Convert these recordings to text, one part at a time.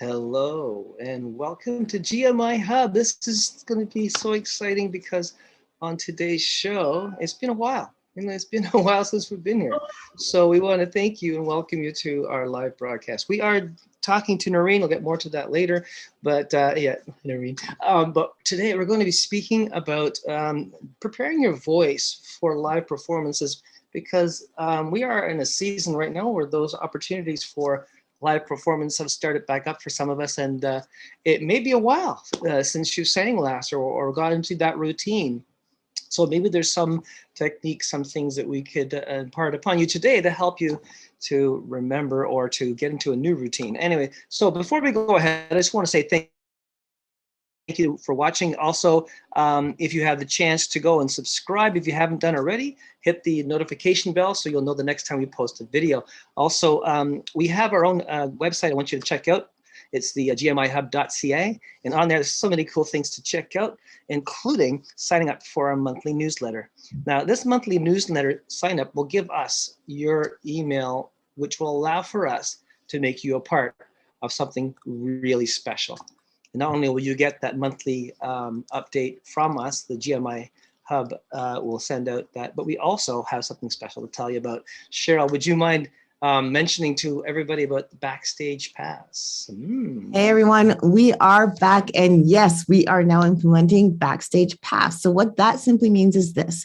Hello and welcome to GMIHub. This is going to be so exciting because on today's show, it's been a while. It's been a while since we've been here. So we want to thank you and welcome you to our live broadcast. We are talking to Noreen. We'll get more to that later. But yeah, Noreen. But today we're going to be speaking about preparing your voice for live performances because we are in a season right now where those opportunities for live performance have started back up for some of us, and it may be a while since you sang last or got into that routine. So maybe there's some techniques, some things that we could impart upon you today to help you to remember or to get into a new routine. Anyway, so before we go ahead, I just want to say thank you for watching. Also, if you have the chance to go and subscribe, if you haven't done already, hit the notification bell so you'll know the next time we post a video. Also, we have our own website I want you to check out. It's the GMIHub.ca, and on there, there's so many cool things to check out, including signing up for our monthly newsletter. Now, this monthly newsletter sign up will give us your email, which will allow for us to make you a part of something really special. And not only will you get that monthly update from us, the GMI Hub will send out that, but we also have something special to tell you about. Cheryl, would you mind mentioning to everybody about the Backstage Pass? Hey everyone, we are back, and yes, we are now implementing Backstage Pass. So what that simply means is this.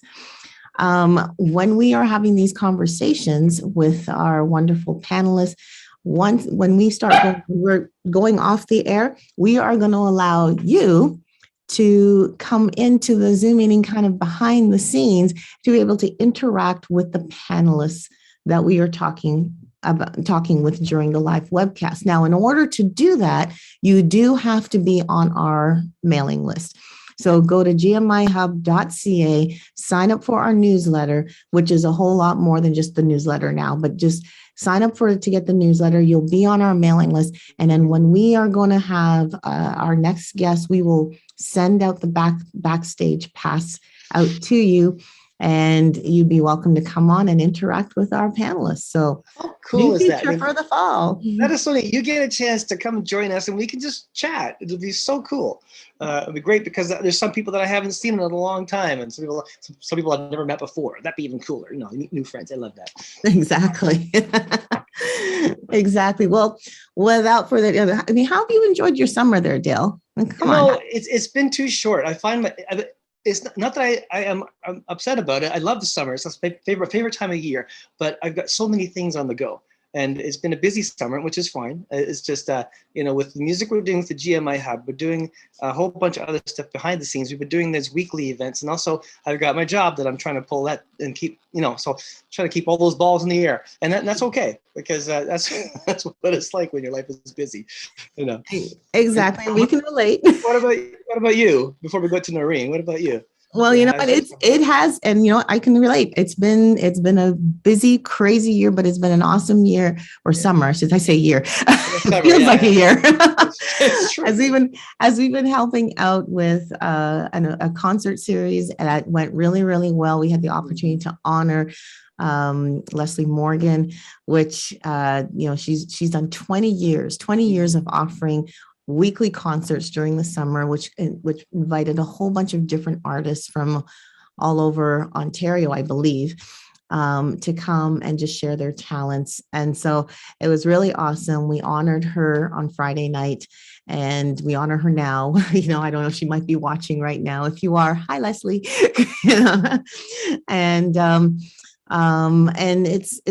When we are having these conversations with our wonderful panelists, when we start we're going off the air, we are going to allow you to come into the Zoom meeting kind of behind the scenes to be able to interact with the panelists that we are talking with during the live webcast. Now, in order to do that, you do have to be on our mailing list. So go to gmihub.ca, sign up for our newsletter, which is a whole lot more than just the newsletter now, but just sign up for it to get the newsletter. You'll be on our mailing list. And then when we are going to have our next guest, we will send out the backstage pass out to you. And you'd be welcome to come on and interact with our panelists. So how cool is that? For the fall. That is so neat. You get a chance to come join us and we can just chat. It'll be so cool. It'll be great because there's some people that I haven't seen in a long time, and some people I've never met before. That'd be even cooler. You know, new friends. I love that. Exactly. Exactly. Well, without further ado, I mean, how have you enjoyed your summer there, Dale? Come on. It's been too short. I find it's not that I'm upset about it. I love the summer. It's my favorite time of year, but I've got so many things on the go. And it's been a busy summer, which is fine. It's just, with the music we're doing with the GMI Hub, we're doing a whole bunch of other stuff behind the scenes. We've been doing these weekly events. And also I've got my job that I'm trying to pull that and keep, so try to keep all those balls in the air. And that's okay, because that's what it's like when your life is busy, Exactly. We can relate. What about you? Before we go to Noreen, what about you? Well, it has, and I can relate. It's been a busy, crazy year, but it's been an awesome year, or summer, should I say year? It feels like a year. It's true. As we've been helping out with a concert series, and that went really, really well. We had the opportunity to honor Leslie Morgan, which she's done 20 years of offering weekly concerts during the summer, which invited a whole bunch of different artists from all over Ontario, I believe, to come and just share their talents. And so it was really awesome. We honored her on Friday night, and we honor her now. I don't know if she might be watching right now. If you are, hi, Leslie. And it's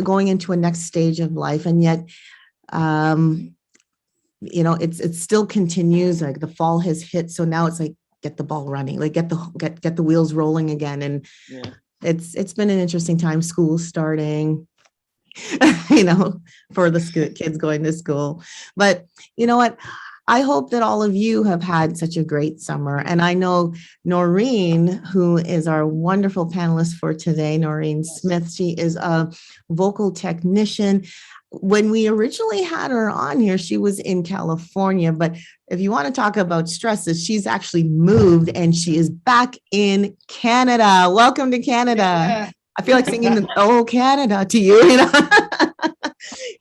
going into a next stage of life, and yet it still continues. Like the fall has hit, so now it's like get the ball running, like get the wheels rolling again. And it's been an interesting time. School starting, for the kids going to school. But you know what? I hope that all of you have had such a great summer. And I know Noreen, who is our wonderful panelist for today, Noreen Smith, she is a vocal technician. When we originally had her on here, she was in California, but if you want to talk about stresses, she's actually moved and she is back in Canada. Welcome to Canada. Yeah. I feel like singing "Oh Canada" to you.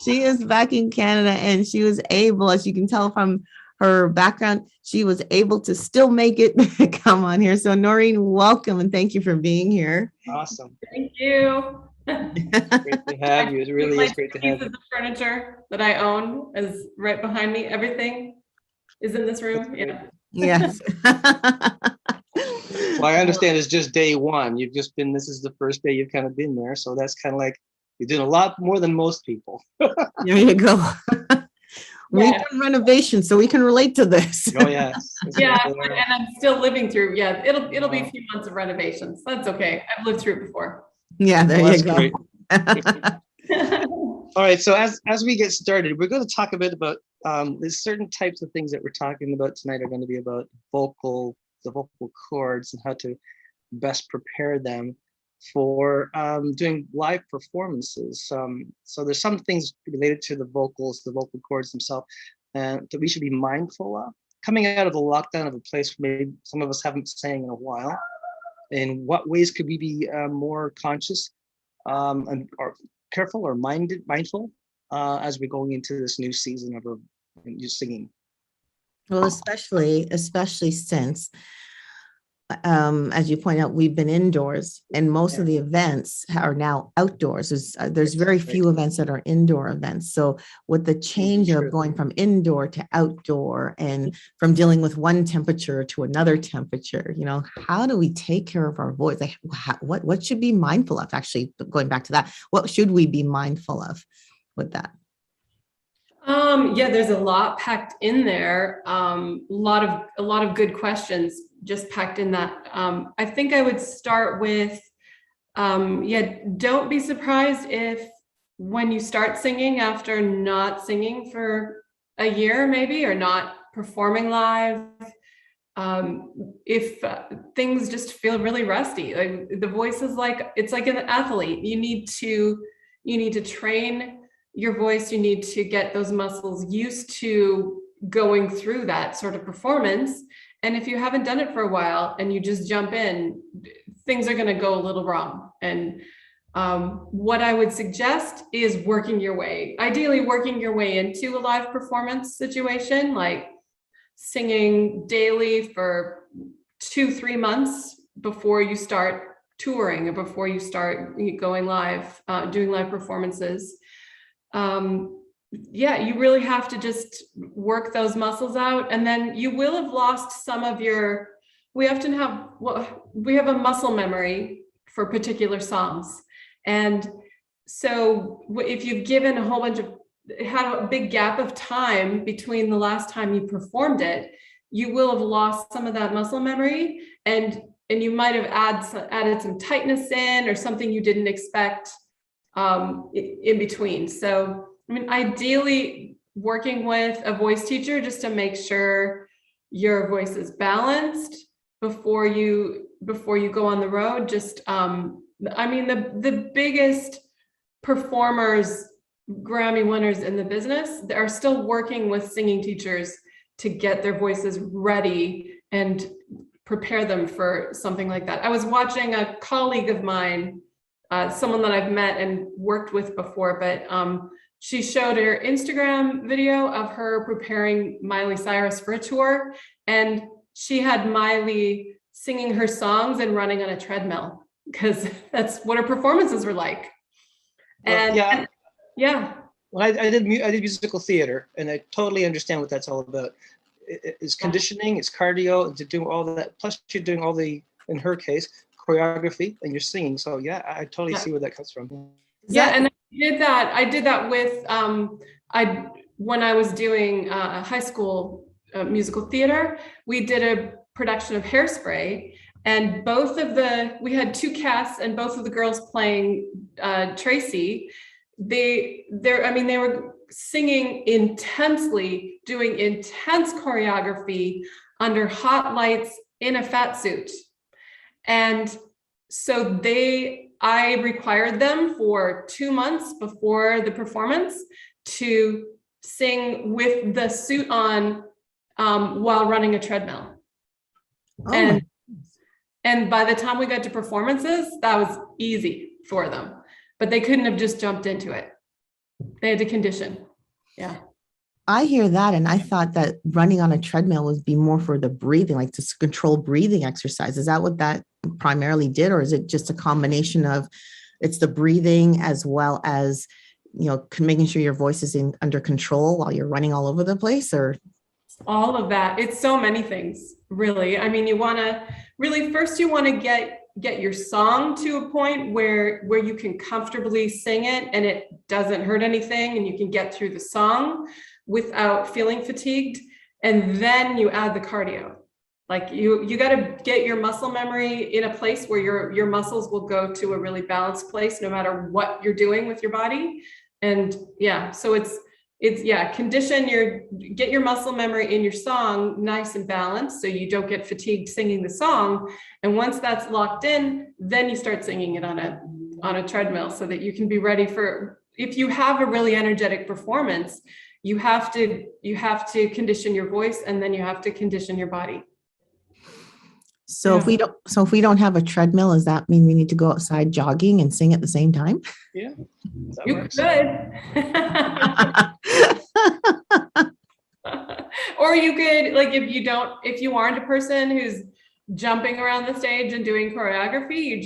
She is back in Canada, and she was able, as you can tell from her background, she was able to still make it come on here. So Noreen, welcome, and thank you for being here. Awesome. Thank you. Great to have you. It really is great to have you. The furniture that I own is right behind me. Everything is in this room. Yeah. Yes. Well, I understand it's just day one. You've just been, this is the first day you've kind of been there. So that's kind of like, you're doing a lot more than most people. There you go. We've done renovations, so we can relate to this. Oh, yes. Yeah, and I'm still living through. Yeah, it'll be a few months of renovations. That's okay. I've lived through it before. Yeah, there Well, you go. All right, so as we get started, we're going to talk a bit about there's certain types of things that we're talking about tonight are going to be about the vocal cords and how to best prepare them for doing live performances. So there's some things related to the vocals, the vocal cords themselves, that we should be mindful of. Coming out of the lockdown of a place where maybe some of us haven't sang in a while, in what ways could we be more conscious and or careful or mindful as we're going into this new season of singing? Well, especially since, as you point out, we've been indoors, and most of the events are now outdoors. There's very few events that are indoor events. So with the change of going from indoor to outdoor and from dealing with one temperature to another temperature, how do we take care of our voice? Like, what should be mindful of? Actually, going back to that, what should we be mindful of with that? Yeah, there's a lot packed in there. A lot of good questions just packed in that. I think I would start with, don't be surprised if when you start singing after not singing for a year, maybe, or not performing live, if things just feel really rusty. Like the voice is it's like an athlete. You need to train your voice. You need to get those muscles used to going through that sort of performance. And if you haven't done it for a while and you just jump in, things are going to go a little wrong. And what I would suggest is ideally working your way into a live performance situation, like singing daily for 2-3 months before you start touring or before you start going live, doing live performances. You really have to just work those muscles out, and then you will have lost some of we have a muscle memory for particular songs. And so if you've given had a big gap of time between the last time you performed it, you will have lost some of that muscle memory, and you might have added some tightness in or something you didn't expect in between. So, ideally working with a voice teacher just to make sure your voice is balanced before you go on the road. Just, the biggest performers, Grammy winners in the business, they are still working with singing teachers to get their voices ready and prepare them for something like that. I was watching a colleague of mine, someone that I've met and worked with before, but she showed her Instagram video of her preparing Miley Cyrus for a tour, and she had Miley singing her songs and running on a treadmill because that's what her performances were like. And Well, I did musical theater, and I totally understand what that's all about. It's conditioning, it's cardio, and to do all that. Plus, you're doing all in her case, choreography, and you're singing. So I totally see where that comes from. And I did that with when I was doing high school musical theater. We did a production of Hairspray, and we had 2 casts, and both of the girls playing Tracy. They were singing intensely, doing intense choreography under hot lights in a fat suit. And so I required them for 2 months before the performance to sing with the suit on while running a treadmill. And by the time we got to performances, that was easy for them, but they couldn't have just jumped into it. They had to condition. Yeah. I hear that, and I thought that running on a treadmill would be more for the breathing, like to control breathing exercise. Is that what that primarily did, or is it just a combination of it's the breathing as well as, you know, making sure your voice is under control while you're running all over the place? Or all of that? It's so many things, really. I mean, you want to really first you want to get your song to a point where you can comfortably sing it and it doesn't hurt anything, and you can get through the song without feeling fatigued. And then you add the cardio. Like you got to get your muscle memory in a place where your muscles will go to a really balanced place no matter what you're doing with your body. And yeah, so it's condition get your muscle memory in your song nice and balanced so you don't get fatigued singing the song. And once that's locked in, then you start singing it on a treadmill so that you can be ready for, if you have a really energetic performance, you have to condition your voice, and then you have to condition your body. so if we don't have a treadmill, does that mean we need to go outside jogging and sing at the same time? Yeah, that You works. could. Or you could, like, if you aren't a person who's jumping around the stage and doing choreography, you're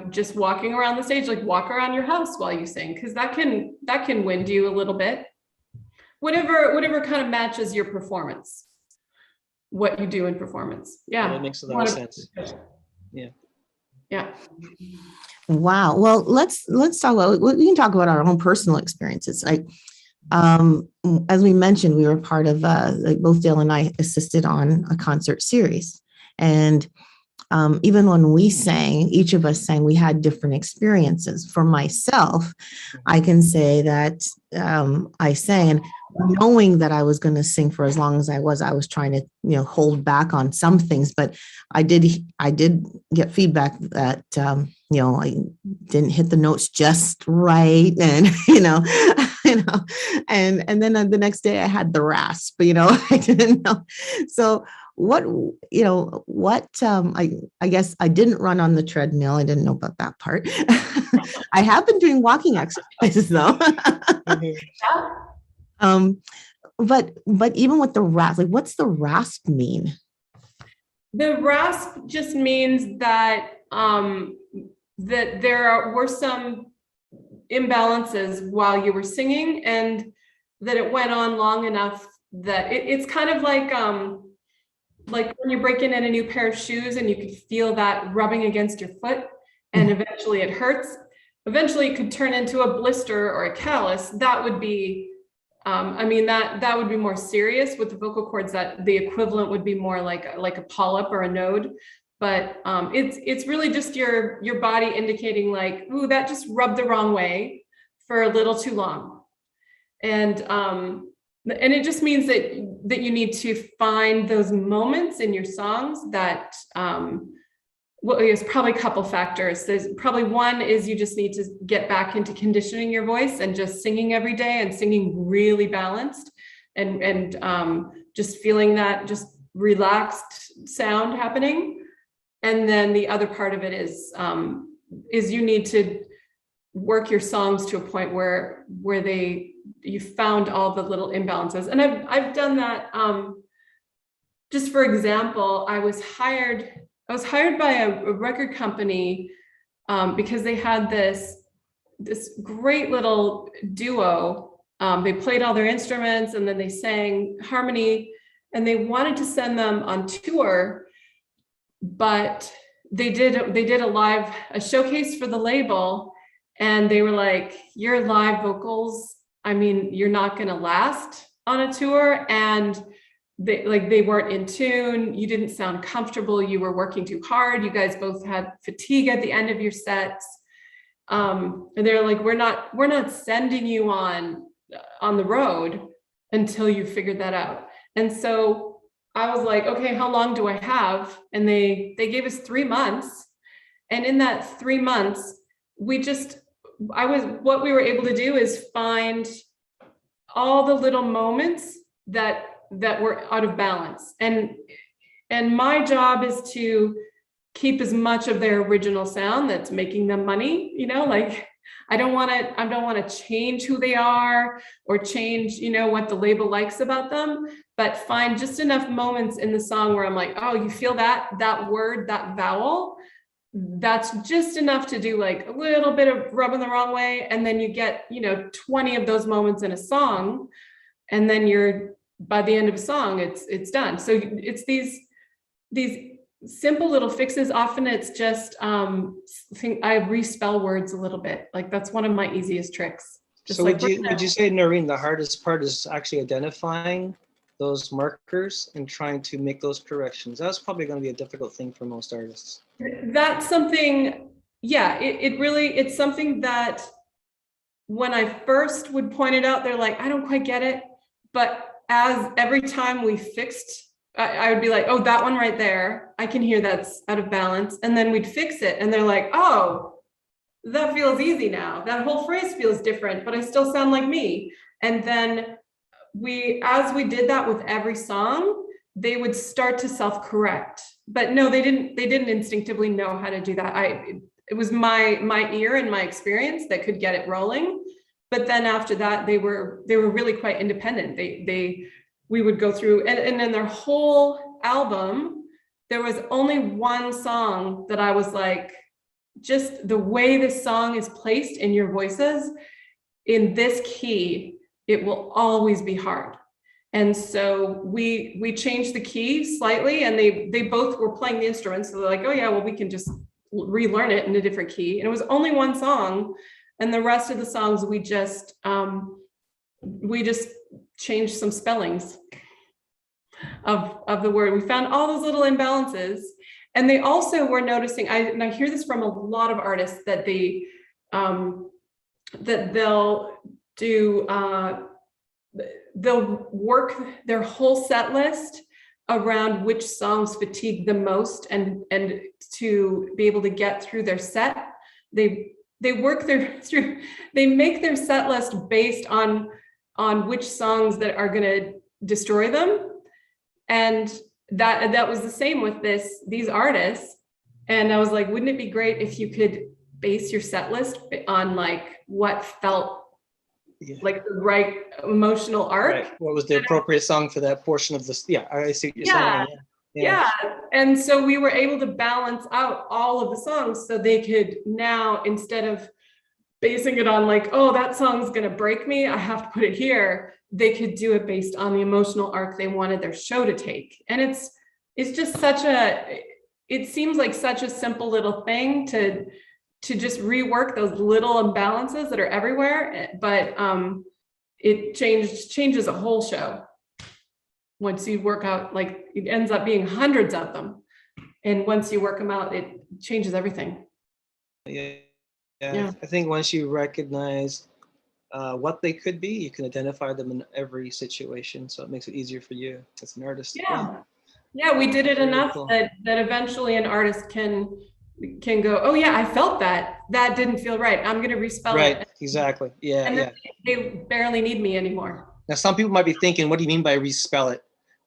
just walking around the stage, like walk around your house while you sing, because that can wind you a little bit. Whatever kind of matches your performance, what you do in performance. Yeah, that makes a lot of sense. Yeah. Wow. Well, let's talk about, we can talk about our own personal experiences. Like, as we mentioned, we were part of, like both Dale and I assisted on a concert series. And even when we sang, each of us sang, we had different experiences. For myself, I can say that I sang, and knowing that I was going to sing for as long as I was trying to, hold back on some things, but I did get feedback that, I didn't hit the notes just right. And, and then the next day I had the rasp, I didn't know. So I guess I didn't run on the treadmill. I didn't know about that part. I have been doing walking exercises though. But even with the rasp, like what's the rasp mean? The rasp just means that that there were some imbalances while you were singing, and that it went on long enough that it's kind of like when you're breaking in a new pair of shoes and you could feel that rubbing against your foot, and eventually it hurts. Eventually it could turn into a blister or a callus. That would be, that would be more serious. With the vocal cords, that the equivalent would be more like a polyp or a node. But it's really just your body indicating like, ooh, that just rubbed the wrong way for a little too long. And it just means that you need to find those moments in your songs that, there's probably a couple factors. There's probably one is you just need to get back into conditioning your voice and just singing every day and singing really balanced and just feeling that just relaxed sound happening. And then the other part of it is you need to work your songs to a point where you found all the little imbalances. And I've done that. Just for example, I was hired by a record company because they had this great little duo. They played all their instruments and then they sang harmony, and they wanted to send them on tour, but they did a showcase for the label, and they were like, your live vocals, you're not going to last on a tour, and they weren't in tune. You didn't sound comfortable. You were working too hard. You guys both had fatigue at the end of your sets. And they're like, we're not sending you on the road until you figured that out. And so I was like, okay, how long do I have? And they gave us 3 months. And in that 3 months, what we were able to do is find all the little moments that were out of balance. And my job is to keep as much of their original sound that's making them money, like I don't want to change who they are or change, what the label likes about them, but find just enough moments in the song where I'm like, oh, you feel that word, that vowel, that's just enough to do like a little bit of rubbing the wrong way. And then you get, 20 of those moments in a song. And then by the end of a song, it's done. So it's these simple little fixes. Often it's just, I respell words a little bit. Like that's one of my easiest tricks. Just so like would you say, Noreen, the hardest part is actually identifying those markers and trying to make those corrections? That's probably going to be a difficult thing for most artists. That's something, yeah, it's something that when I first would point it out, they're like, I don't quite get it. But as every time we fixed, I would be like, oh, that one right there, I can hear that's out of balance. And then we'd fix it. And they're like, oh, that feels easy now. That whole phrase feels different, but I still sound like me. And then as we did that with every song, they would start to self-correct. But no, they didn't instinctively know how to do that. It was my ear and my experience that could get it rolling. But then after that, they were really quite independent. We would go through, and in their whole album, there was only one song that I was like, just the way this song is placed in your voices, in this key, it will always be hard. And so we changed the key slightly, and they both were playing the instruments. So they're like, oh yeah, well, we can just relearn it in a different key. And it was only one song. And the rest of the songs, we just changed some spellings of the word. We found all those little imbalances. And they also were noticing, and I hear this from a lot of artists, that that they'll do, they'll work their whole set list around which songs fatigue the most, and to be able to get through their set, they make their set list based on which songs that are going to destroy them. And that was the same with these artists. And I was like, wouldn't it be great if you could base your set list on like what felt like the right emotional arc? Right. What was the appropriate song for that portion of this? Yeah, I see what you're saying. Yeah. And so we were able to balance out all of the songs, so they could now, instead of basing it on like, oh, that song's going to break me, I have to put it here, they could do it based on the emotional arc they wanted their show to take. And it's just it seems like such a simple little thing to just rework those little imbalances that are everywhere. But it changes a whole show. Once you work out, like it ends up being hundreds of them. And once you work them out, it changes everything. Yeah. I think once you recognize what they could be, you can identify them in every situation. So it makes it easier for you as an artist. Yeah, we did it enough cool. that eventually an artist can go, oh yeah, I felt that didn't feel right, I'm going to respell it. Right, exactly. Yeah, and they barely need me anymore. Now, some people might be thinking, what do you mean by respell it?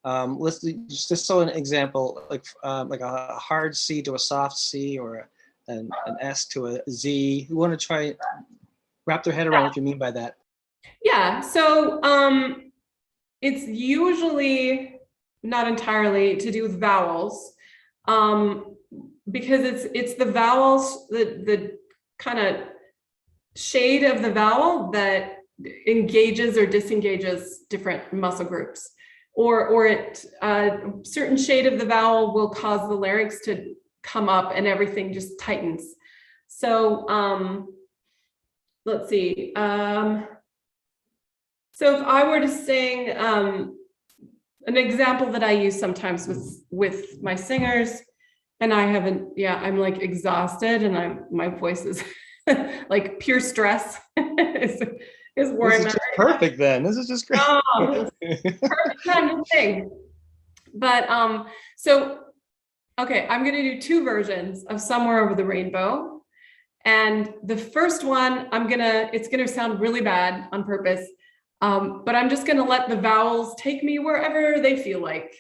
Let's just so an example, like a hard C to a soft C, or an S to a Z. You want to try wrap their head around what you mean by that. Yeah, so it's usually, not entirely, to do with vowels, because it's the vowels, the kind of shade of the vowel that engages or disengages different muscle groups, or certain shade of the vowel will cause the larynx to come up and everything just tightens. So let's see. So if I were to sing, an example that I use sometimes with my singers, and I'm like exhausted, and my voice is like pure stress is where I'm at. This is just perfect then. This is just great. Oh, perfect time to sing. But so okay, I'm gonna do two versions of Somewhere Over the Rainbow. And the first one, it's gonna sound really bad on purpose. But I'm just going to let the vowels take me wherever they feel like.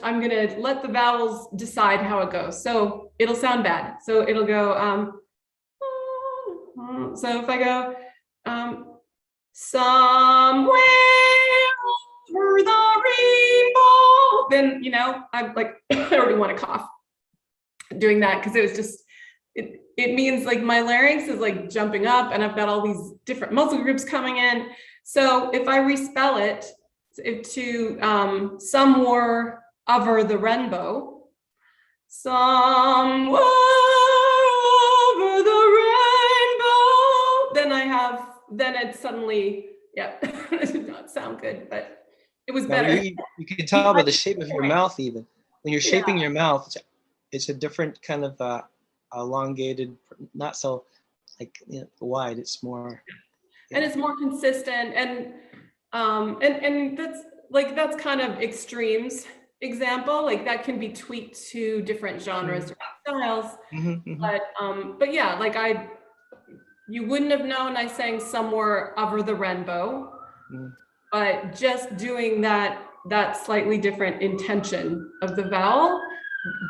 I'm going to let the vowels decide how it goes. So it'll sound bad. So it'll go, So if I go, somewhere over the rainbow, then, you know, I'm like, I already want to cough doing that, because it was just, it means like my larynx is like jumping up and I've got all these different muscle groups coming in. So if I respell it to somewhere over the rainbow, somewhere over the rainbow, then it suddenly, yeah, it did not sound good, but it was better. You can tell by the shape of your mouth even. When you're shaping your mouth, it's a different kind of elongated, not so like, you know, wide. It's more, and it's more consistent, and that's kind of extremes example, like that can be tweaked to different genres, different styles. But yeah, like you wouldn't have known I sang somewhere over the rainbow, but just doing that slightly different intention of the vowel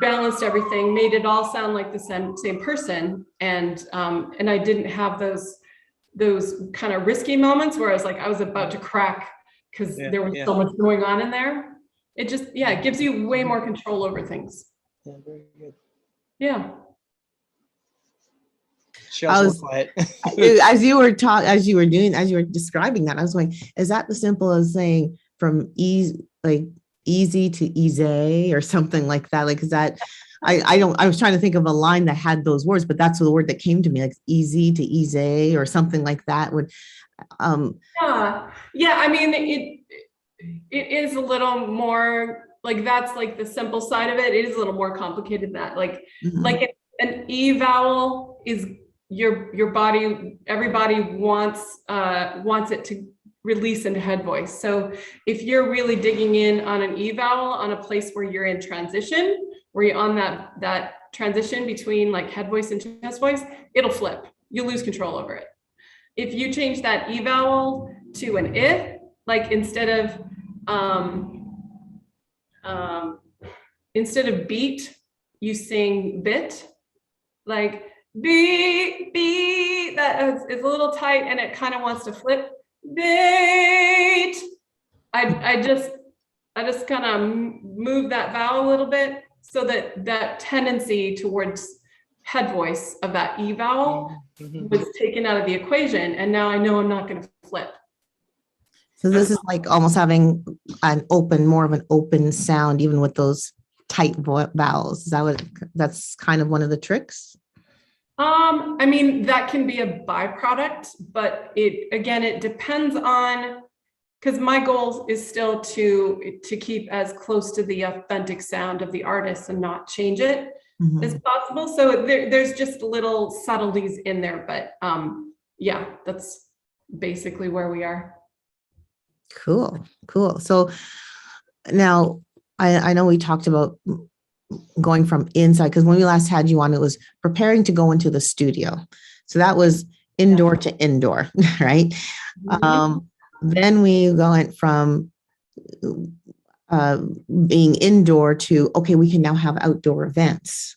balanced everything, made it all sound like the same person. And I didn't have those kind of risky moments where I was about to crack because there was so much going on in there. It just, it gives you way more control over things. Yeah, very good. Yeah. She was quiet. As you were describing that, I was going, is that the simple as saying from easy to easy or something like that? Like, is that, I was trying to think of a line that had those words, but that's the word that came to me, like easy to easy or something like that would. Yeah. I mean, it is a little more like, that's like the simple side of it. It is a little more complicated than that. Like an E vowel is your body, everybody wants it to release into head voice. So if you're really digging in on an E vowel on a place where you're in transition, where you're on that transition between like head voice and chest voice, it'll flip. You lose control over it. If you change that E vowel to an I, like instead of beat, you sing bit, like beat, that is a little tight and it kind of wants to flip. Bait. I just kind of move that vowel a little bit so that tendency towards head voice of that E vowel was taken out of the equation, and now I know I'm not going to flip. So this is like almost having more of an open sound, even with those tight vowels. Is that that's kind of one of the tricks? I mean, that can be a byproduct, but it depends on, because my goal is still to keep as close to the authentic sound of the artist and not change it as possible. So there's just little subtleties in there, but yeah, that's basically where we are. Cool. So now I know we talked about going from inside, because when we last had you on, it was preparing to go into the studio. So that was indoor to indoor, right? Then we went from being indoor to, okay, we can now have outdoor events.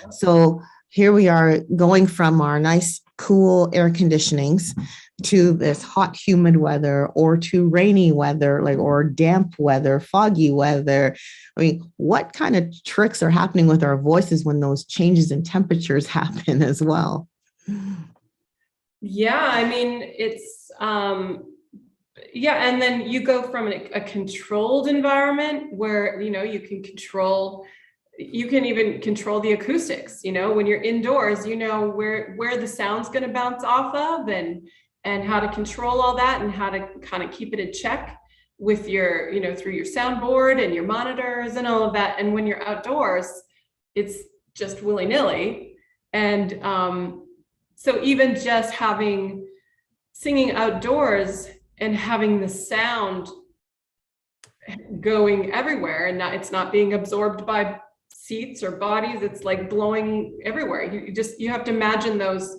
So here we are going from our nice, cool air conditionings to this hot, humid weather, or to rainy weather, or damp weather, foggy weather. I mean, what kind of tricks are happening with our voices when those changes in temperatures happen as well? Yeah, I mean, it's, and then you go from a controlled environment where, you can even control the acoustics, when you're indoors, where the sound's going to bounce off of, and how to control all that, and how to kind of keep it in check with your, through your soundboard and your monitors and all of that. And when you're outdoors, it's just willy-nilly. And so even just singing outdoors and having the sound going everywhere, and it's not being absorbed by seats or bodies, it's like blowing everywhere. You have to imagine those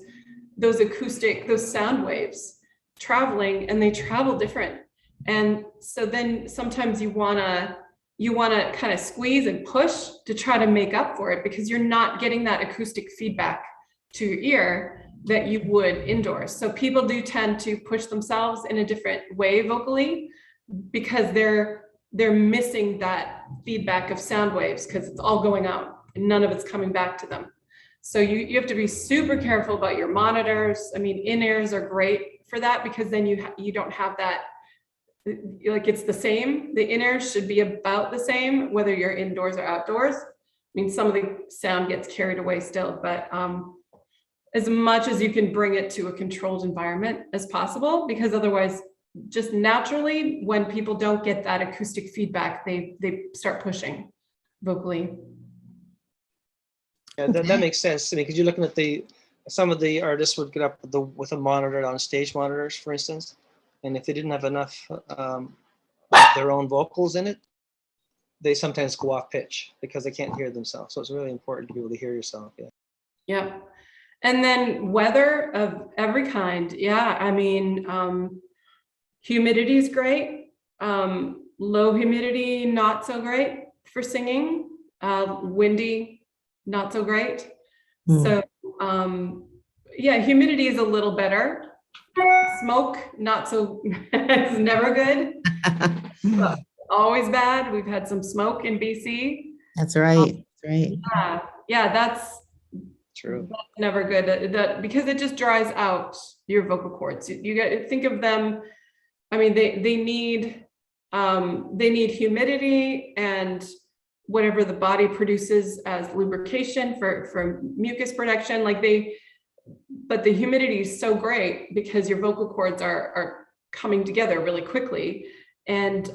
sound waves traveling, and they travel different. And so then sometimes you want to kind of squeeze and push to try to make up for it, because you're not getting that acoustic feedback to your ear. that you would indoors. So people do tend to push themselves in a different way vocally because they're missing that feedback of sound waves because it's all going out and none of it's coming back to them. So you have to be super careful about your monitors. I mean, in-ears are great for that because then you don't have that, like it's the same. The in-ears should be about the same, whether you're indoors or outdoors. I mean, some of the sound gets carried away still, but as much as you can bring it to a controlled environment as possible, because otherwise, just naturally, when people don't get that acoustic feedback, they start pushing vocally. Yeah, that makes sense to me because you're looking at some of the artists would get up with a monitor on stage monitors, for instance, and if they didn't have enough of their own vocals in it, they sometimes go off pitch because they can't hear themselves. So it's really important to be able to hear yourself. Yeah. Yeah. And then weather of every kind. Yeah. I mean, humidity is great. Low humidity, not so great for singing. Windy, not so great. So yeah, humidity is a little better. Smoke, not so, it's never good. Always bad. We've had some smoke in BC. That's right. That's right. Yeah, that's true. That's never good. That because it just dries out your vocal cords. You got to think of them. I mean, they need humidity and whatever the body produces as lubrication for mucus production. But the humidity is so great because your vocal cords are coming together really quickly, and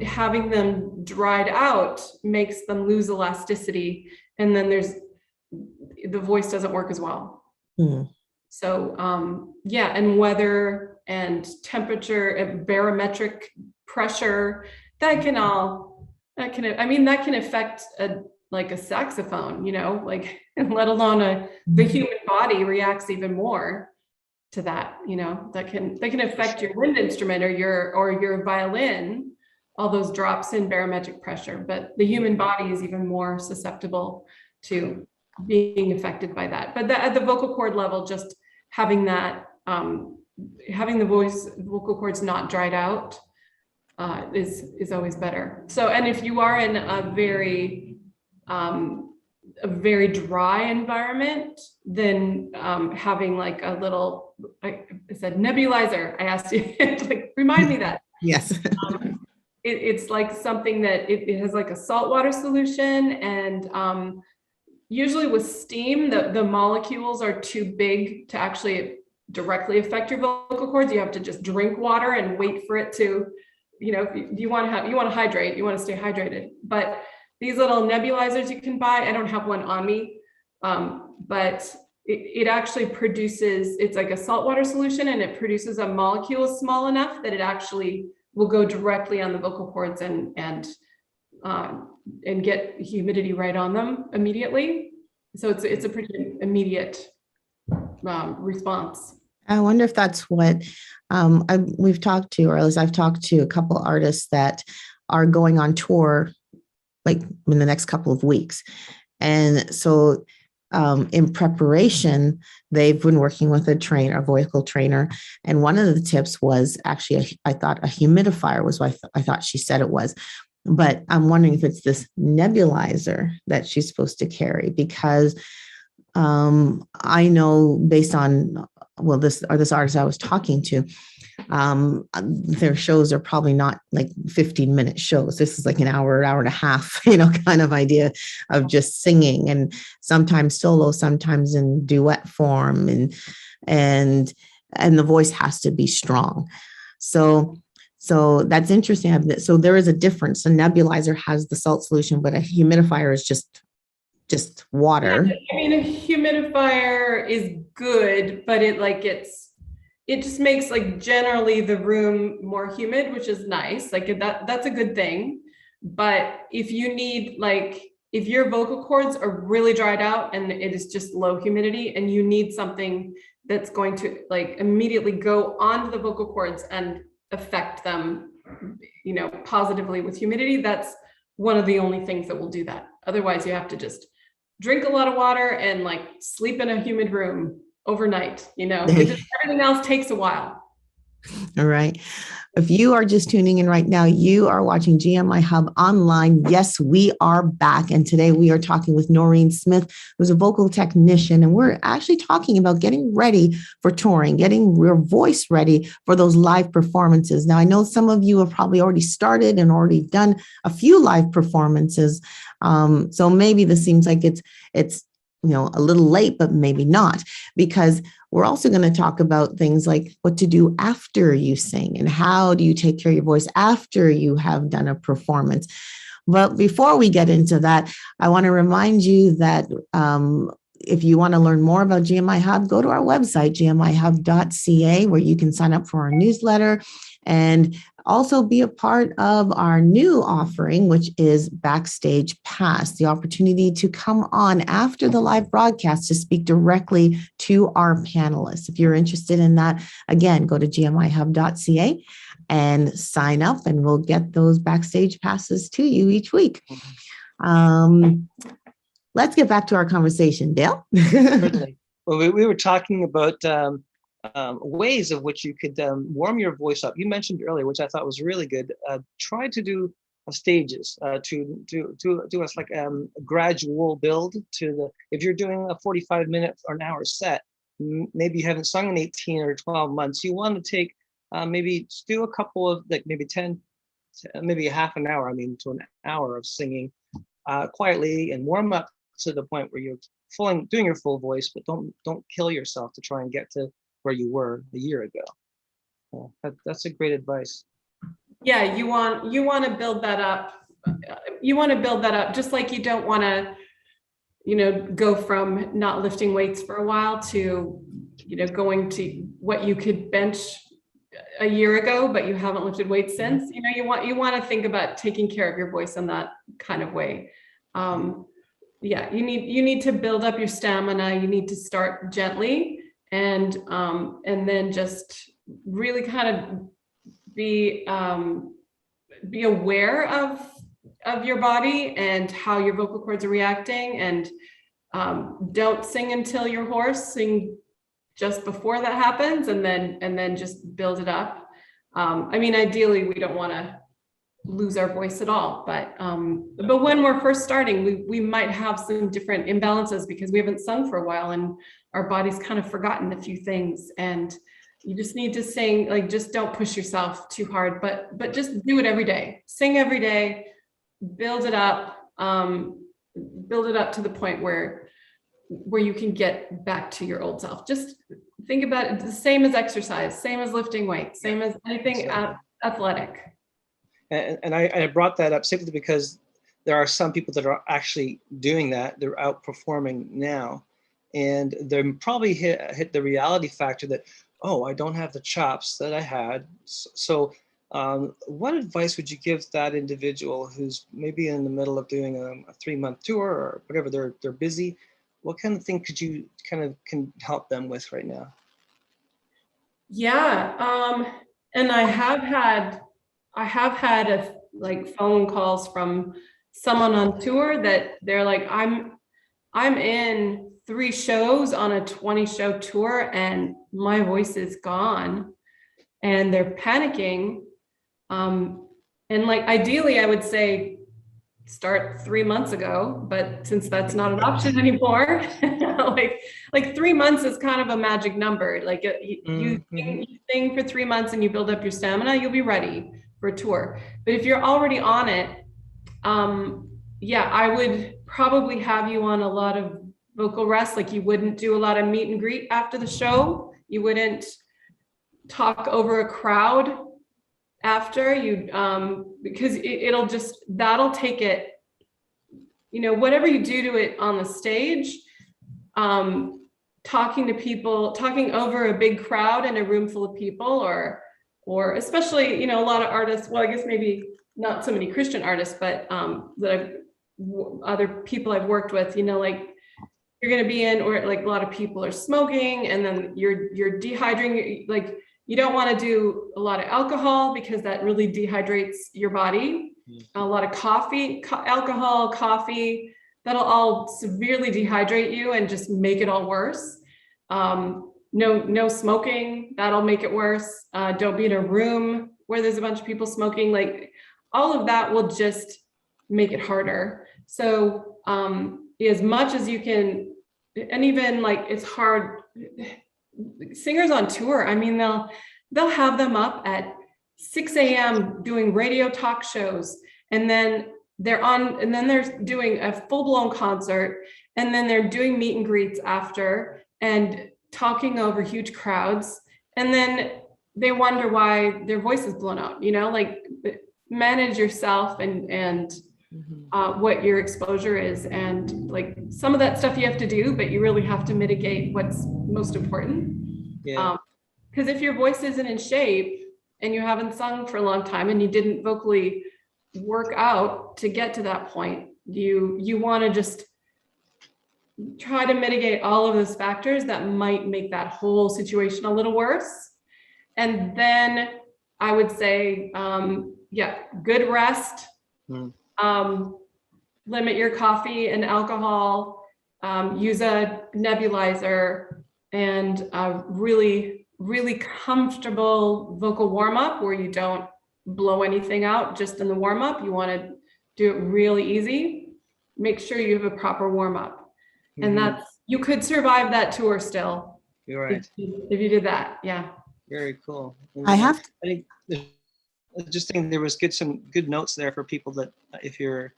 having them dried out makes them lose elasticity, and then the voice doesn't work as well. So yeah, and weather and temperature and barometric pressure, that can affect like a saxophone, let alone the human body reacts even more to that, that can affect your wind instrument or your violin, all those drops in barometric pressure. But the human body is even more susceptible to being affected by that. But at the vocal cord level, just having that, having the vocal cords not dried out is always better. So, and if you are in a very dry environment, then having like a little, I said nebulizer. I asked you, remind me that. Yes. It's like something that it has like a saltwater solution, and usually with steam, the molecules are too big to actually directly affect your vocal cords. You have to just drink water and wait for it to, you want to hydrate, you want to stay hydrated. But these little nebulizers you can buy, I don't have one on me, but it actually produces, it's like a saltwater solution, and it produces a molecule small enough that it actually will go directly on the vocal cords and get humidity right on them immediately. So it's a pretty immediate response. I wonder if that's what we've talked to, or at least I've talked to a couple artists that are going on tour like in the next couple of weeks. And so in preparation, they've been working with a vocal trainer. And one of the tips was actually, I thought a humidifier was what I thought she said it was. But I'm wondering if it's this nebulizer that she's supposed to carry, because I know based on, this artist I was talking to, their shows are probably not like 15-minute shows. This is like an hour and a half, kind of idea of just singing, and sometimes solo, sometimes in duet form, and the voice has to be strong. So that's interesting. So there is a difference. A nebulizer has the salt solution, but a humidifier is just water. Yeah, I mean, a humidifier is good, but it just makes like generally the room more humid, which is nice. Like that's a good thing. But if you need, if your vocal cords are really dried out and it is just low humidity, and you need something that's going to immediately go onto the vocal cords and affect them, positively with humidity, that's one of the only things that will do that. Otherwise, you have to just drink a lot of water and like sleep in a humid room overnight, everything else takes a while. All right. If you are just tuning in right now, you are watching GMIHub online. Yes, we are back. And today we are talking with Noreen Smith, who's a vocal technician. And we're actually talking about getting ready for touring, getting your voice ready for those live performances. Now, I know some of you have probably already started and already done a few live performances. So maybe this seems like it's a little late, but maybe not, because we're also going to talk about things like what to do after you sing and how do you take care of your voice after you have done a performance. But before we get into that, I want to remind you that if you want to learn more about GMIHub, go to our website, gmihub.ca, where you can sign up for our newsletter and also be a part of our new offering, which is Backstage Pass, the opportunity to come on after the live broadcast to speak directly to our panelists. If you're interested in that, again, go to gmihub.ca and sign up, and we'll get those backstage passes to you each week. Let's get back to our conversation, Dale. Certainly. Well, we were talking about ways of which you could warm your voice up. You mentioned earlier, which I thought was really good. Try to do stages to do us like a gradual build to the. If you're doing a 45-minute or an hour set, maybe you haven't sung in 18 or 12 months. You want to take maybe do a couple of like maybe 10, maybe a half an hour. I mean, to an hour of singing quietly and warm up to the point where you're doing your full voice, but don't kill yourself to try and get to where you were a year ago. That's a great advice. Yeah, you want to build that up. You want to build that up, just like you don't want to, go from not lifting weights for a while to, going to what you could bench a year ago, but you haven't lifted weights since. You want to think about taking care of your voice in that kind of way. Yeah, you need to build up your stamina. You need to start gently. And then just really kind of be aware of your body and how your vocal cords are reacting, and don't sing until you're hoarse. Sing just before that happens, and then just build it up. I mean, ideally, we don't want to lose our voice at all, but when we're first starting, we might have some different imbalances because we haven't sung for a while and our body's kind of forgotten a few things, and you just need to sing, like, just don't push yourself too hard, but just do it every day. Sing every day, build it up to the point where you can get back to your old self. Just think about it the same as exercise, same as lifting weights, same as anything athletic. And I brought that up simply because there are some people that are actually doing that. They're outperforming now. And they're probably hit the reality factor that, oh, I don't have the chops that I had. So what advice would you give that individual who's maybe in the middle of doing a 3-month tour or whatever, they're busy? What kind of thing could you can help them with right now? Yeah, and I have had phone calls from someone on tour that they're like, I'm in 3 shows on a 20-show tour and my voice is gone, and they're panicking. And like, ideally I would say start 3 months ago, but since that's not an option anymore, like 3 months is kind of a magic number. Like you sing for 3 months and you build up your stamina, you'll be ready for a tour. But if you're already on it, yeah, I would probably have you on a lot of vocal rest. Like, you wouldn't do a lot of meet and greet after the show. You wouldn't talk over a crowd after you, because that'll take it, whatever you do to it on the stage, talking to people, talking over a big crowd in a room full of people, or especially, a lot of artists, well, I guess maybe not so many Christian artists, but other people I've worked with, like, you're going to be in, or like a lot of people are smoking, and then you're dehydrating. Like, you don't want to do a lot of alcohol because that really dehydrates your body. A lot of coffee, alcohol, coffee, that'll all severely dehydrate you and just make it all worse. No smoking, that'll make it worse. Don't be in a room where there's a bunch of people smoking. Like all of that will just make it harder. So as much as you can, and even like it's hard, singers on tour, I mean, they'll have them up at 6 a.m. doing radio talk shows, and then they're doing a full-blown concert, and then they're doing meet and greets after and talking over huge crowds, and then they wonder why their voice is blown out. Like manage yourself and what your exposure is, and like some of that stuff you have to do, but you really have to mitigate what's most important. Yeah. Because if your voice isn't in shape and you haven't sung for a long time and you didn't vocally work out to get to that point, you want to just try to mitigate all of those factors that might make that whole situation a little worse. And then I would say, good rest. Limit your coffee and alcohol, use a nebulizer, and really, really comfortable vocal warm-up where you don't blow anything out just in the warm-up. You want to do it really easy. Make sure you have a proper warm-up. And you could survive that tour still. You're right. If you did that. Yeah. Very cool. I think there was some good notes there for people that if you're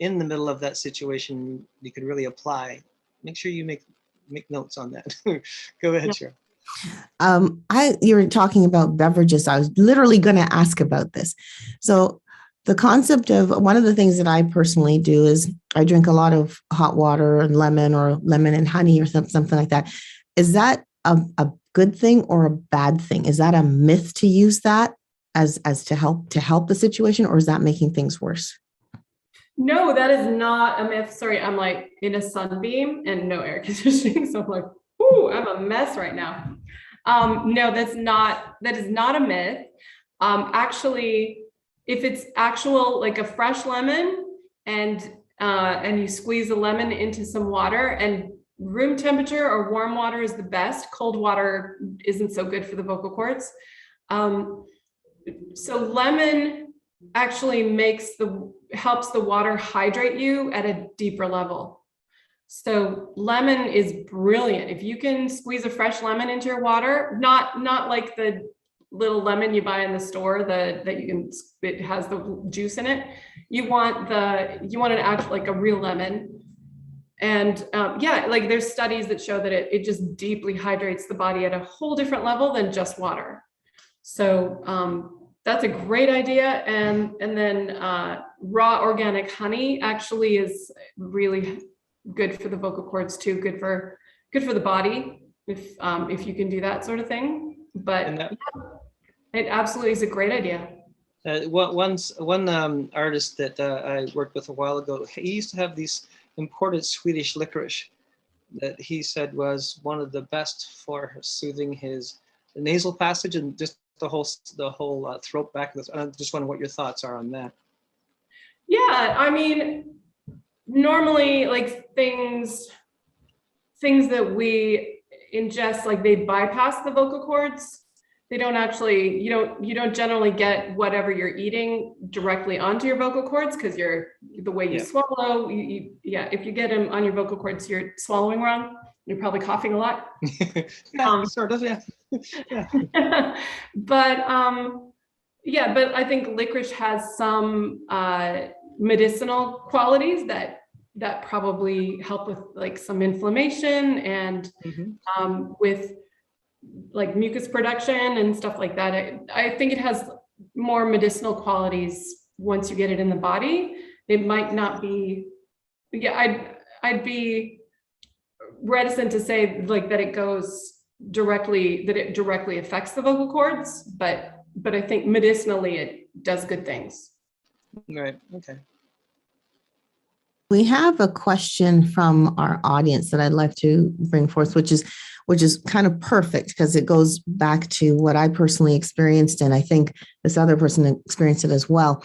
in the middle of that situation, you could really apply. Make sure you make notes on that. Go ahead, Cheryl. You were talking about beverages. I was literally going to ask about this. So the concept of one of the things that I personally do is I drink a lot of hot water and lemon and honey or something like that. Is that a good thing or a bad thing? Is that a myth to use that as to help the situation, or is that making things worse? No, that is not a myth. Sorry, I'm like in a sunbeam and no air conditioning. So I'm like, ooh, I'm a mess right now. No, that is not a myth. Actually, if it's actual, like a fresh lemon and you squeeze a lemon into some water, and room temperature or warm water is the best. Cold water isn't so good for the vocal cords. So lemon actually helps the water hydrate you at a deeper level. So lemon is brilliant. If you can squeeze a fresh lemon into your water, not like the little lemon you buy in the store that it has the juice in it. You want an actual, like a real lemon. And like there's studies that show that it just deeply hydrates the body at a whole different level than just water. So that's a great idea. And then raw organic honey actually is really good for the vocal cords too. Good for the body if you can do that sort of thing. But it absolutely is a great idea. One artist that I worked with a while ago, he used to have these imported Swedish licorice that he said was one of the best for soothing his nasal passage and just the whole throat back. I'm just wondering what your thoughts are on that. Yeah, I mean, normally like things that we ingest, like they bypass the vocal cords. They don't actually, you don't generally get whatever you're eating directly onto your vocal cords because the way you swallow, if you get them on your vocal cords, you're swallowing wrong. You're probably coughing a lot. Sort of, yeah. But I think licorice has some medicinal qualities that probably help with like some inflammation and with like mucus production and stuff like that. I think it has more medicinal qualities once you get it in the body. It might not be, I'd be reticent to say like that it directly affects the vocal cords, but I think medicinally it does good things. Right, okay. We have a question from our audience that I'd like to bring forth, which is kind of perfect because it goes back to what I personally experienced, and I think this other person experienced it as well.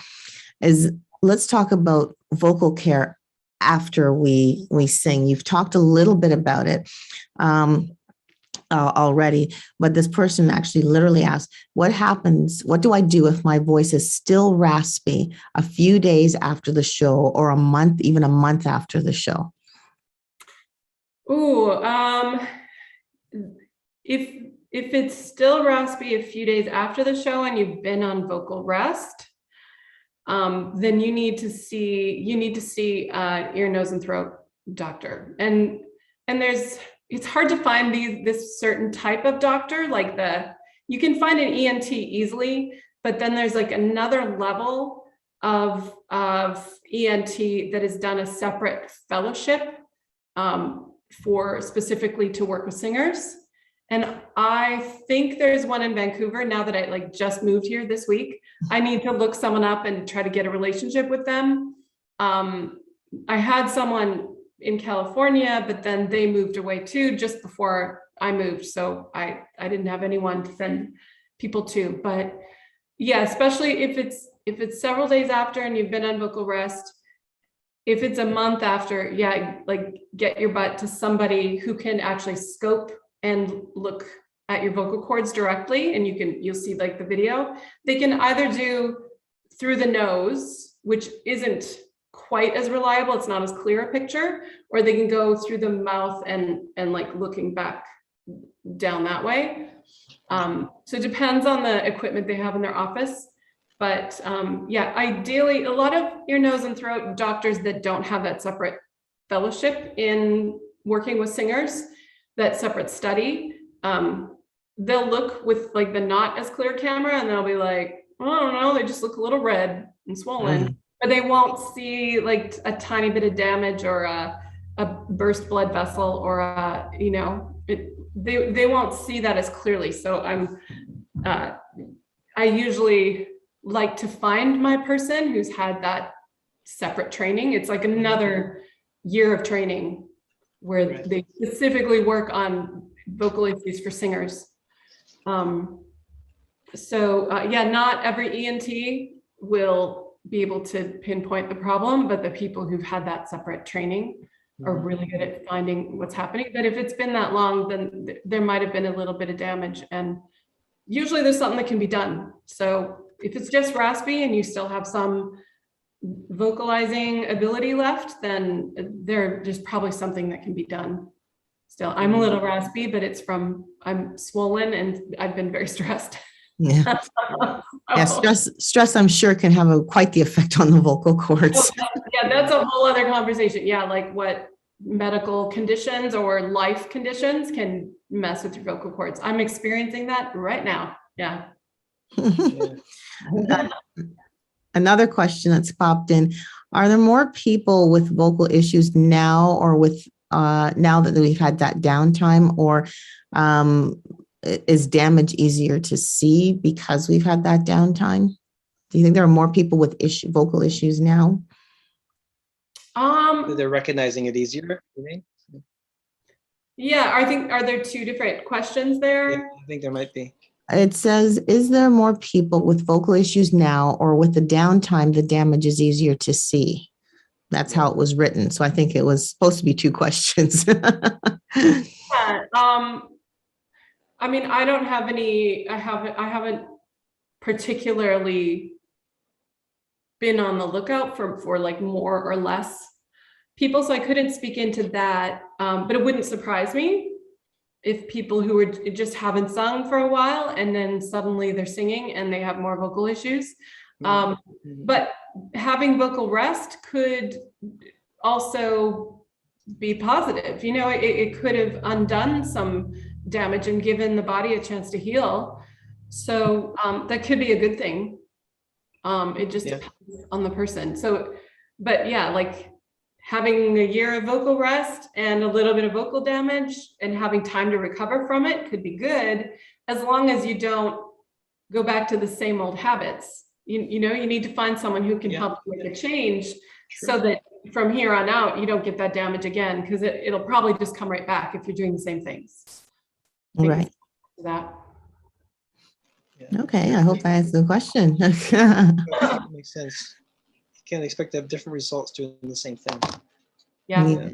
Let's talk about vocal care after we sing. You've talked a little bit about it already, but this person actually literally asked, what happens? What do I do if my voice is still raspy a few days after the show, or a month, even a month after the show? Ooh, if it's still raspy a few days after the show and you've been on vocal rest, then you need to see ear, nose, and throat doctor. And it's hard to find this certain type of doctor. Like you can find an ENT easily, but then there's like another level of ENT that has done a separate fellowship for specifically to work with singers. And I think there's one in Vancouver now that I just moved here this week. I need to look someone up and try to get a relationship with them. I had someone in California, but then they moved away too just before I moved. So I didn't have anyone to send people to. But yeah, especially if it's several days after and you've been on vocal rest. If it's a month after, yeah, get your butt to somebody who can actually scope and look at your vocal cords directly, and you'll see the video. They can either do through the nose, which isn't quite as reliable, it's not as clear a picture, or they can go through the mouth and looking back down that way. So it depends on the equipment they have in their office. But yeah, ideally, a lot of ear, nose, and throat doctors that don't have that separate fellowship in working with singers, that separate study, they'll look with the not as clear camera and they'll be like, oh, I don't know, they just look a little red and swollen, but they won't see a tiny bit of damage or a burst blood vessel or they won't see that as clearly. So I usually like to find my person who's had that separate training. It's like another year of training where they specifically work on vocal issues for singers. Yeah, not every ENT will be able to pinpoint the problem, but the people who've had that separate training are really good at finding what's happening. But if it's been that long, then there might have been a little bit of damage, and usually there's something that can be done. So if it's just raspy and you still have some vocalizing ability left, then there's probably something that can be done. Still, I'm a little raspy, but I'm swollen and I've been very stressed. Yeah. Yeah, stress I'm sure can have quite the effect on the vocal cords. Yeah, that's a whole other conversation. Yeah, like what medical conditions or life conditions can mess with your vocal cords. I'm experiencing that right now. Yeah. Another question that's popped in: are there more people with vocal issues now, or with now that we've had that downtime, or is damage easier to see because we've had that downtime? Do you think there are more people with vocal issues now? They're recognizing it easier, you mean? Yeah, I think, are there two different questions there? Yeah, I think there might be. It says, is there more people with vocal issues now, or with the downtime, the damage is easier to see? That's how it was written. So I think it was supposed to be two questions. Yeah, I mean, I don't have any, I haven't particularly been on the lookout for like more or less people, so I couldn't speak into that, but it wouldn't surprise me if people who just haven't sung for a while and then suddenly they're singing and they have more vocal issues. But having vocal rest could also be positive. You know, it could have undone some damage and given the body a chance to heal. So that could be a good thing. It just depends on the person. So, but yeah, like having a year of vocal rest and a little bit of vocal damage and having time to recover from it could be good, as long as you don't go back to the same old habits. You know, you need to find someone who can help make a change so that from here on out, you don't get that damage again, because it'll probably just come right back if you're doing the same things. Right. That. Okay, I hope I answered the question. That makes sense. You can't expect to have different results doing the same thing. Yeah.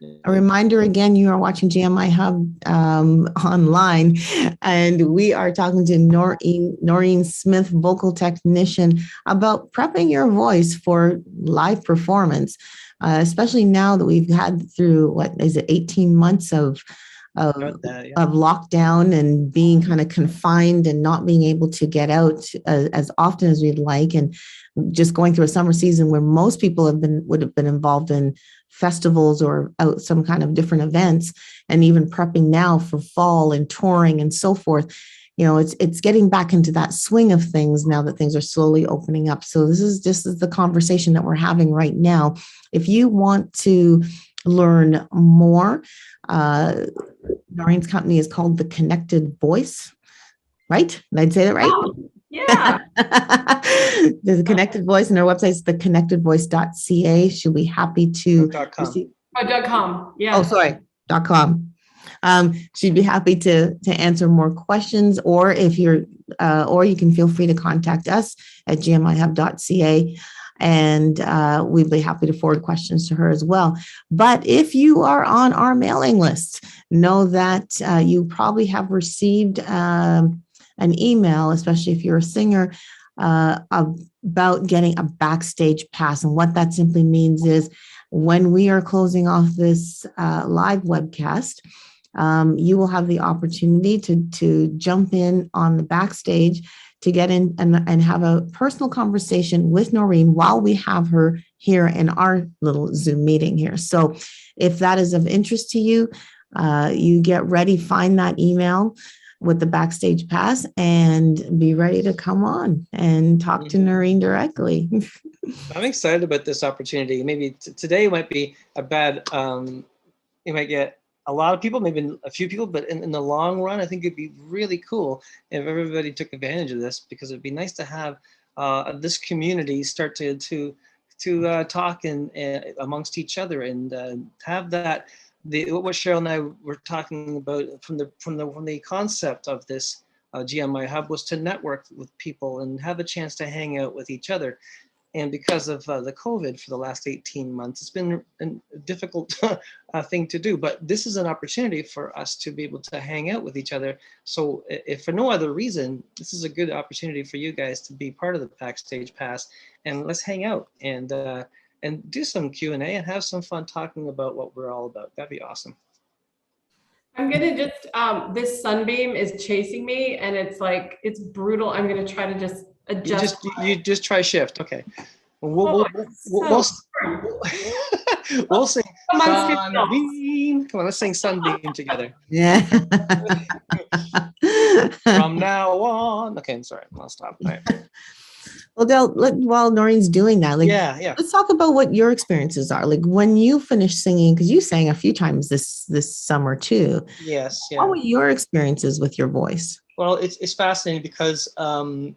Yeah. A reminder again, you are watching GMIHub online, and we are talking to Noreen Smith, vocal technician, about prepping your voice for live performance, especially now that we've had through, what is it, 18 months of lockdown and being kind of confined and not being able to get out as often as we'd like, and just going through a summer season where most people would have been involved in festivals or out some kind of different events, and even prepping now for fall and touring and so forth. It's getting back into that swing of things now that things are slowly opening up. So this is just the conversation that we're having right now. If you want to learn more, Noreen's company is called The Connected Voice, right? Did I say that right? Oh, yeah. There's a Connected Voice, and our website is theconnectedvoice.ca. She'll be happy to receive. .com. Yeah. Oh, sorry. .com. She'd be happy to answer more questions, or if you're, or you can feel free to contact us at gmihub.ca, and we'd be happy to forward questions to her as well. But if you are on our mailing list, know that you probably have received an email, especially if you're a singer, about getting a backstage pass. And what that simply means is, when we are closing off this live webcast, you will have the opportunity to jump in on the backstage to get in and have a personal conversation with Noreen while we have her here in our little Zoom meeting here. So if that is of interest to you, you get ready, find that email with the backstage pass, and be ready to come on and talk to Noreen directly. I'm excited about this opportunity. Maybe today might be a bad, you might get a lot of people, maybe a few people, but in the long run, I think it'd be really cool if everybody took advantage of this, because it'd be nice to have this community start to talk amongst each other, and have that, what Cheryl and I were talking about from the concept of this GMIHub was to network with people and have a chance to hang out with each other. And because of the COVID for the last 18 months, it's been a difficult thing to do. But this is an opportunity for us to be able to hang out with each other. So if for no other reason, this is a good opportunity for you guys to be part of the Backstage Pass. And let's hang out and do some Q&A and have some fun talking about what we're all about. That'd be awesome. I'm gonna just, this sunbeam is chasing me, and it's brutal. I'm gonna try to just adjust. You just try shift. Okay. We'll sing Sunbeam. Come on, let's sing Sunbeam together. Yeah. From now on. Okay, I'm sorry. I'll stop. All right. Well, while Noreen's doing that, yeah. Let's talk about what your experiences are. Like when you finished singing, because you sang a few times this summer too. Yes. Yeah. What were your experiences with your voice? Well, it's fascinating because I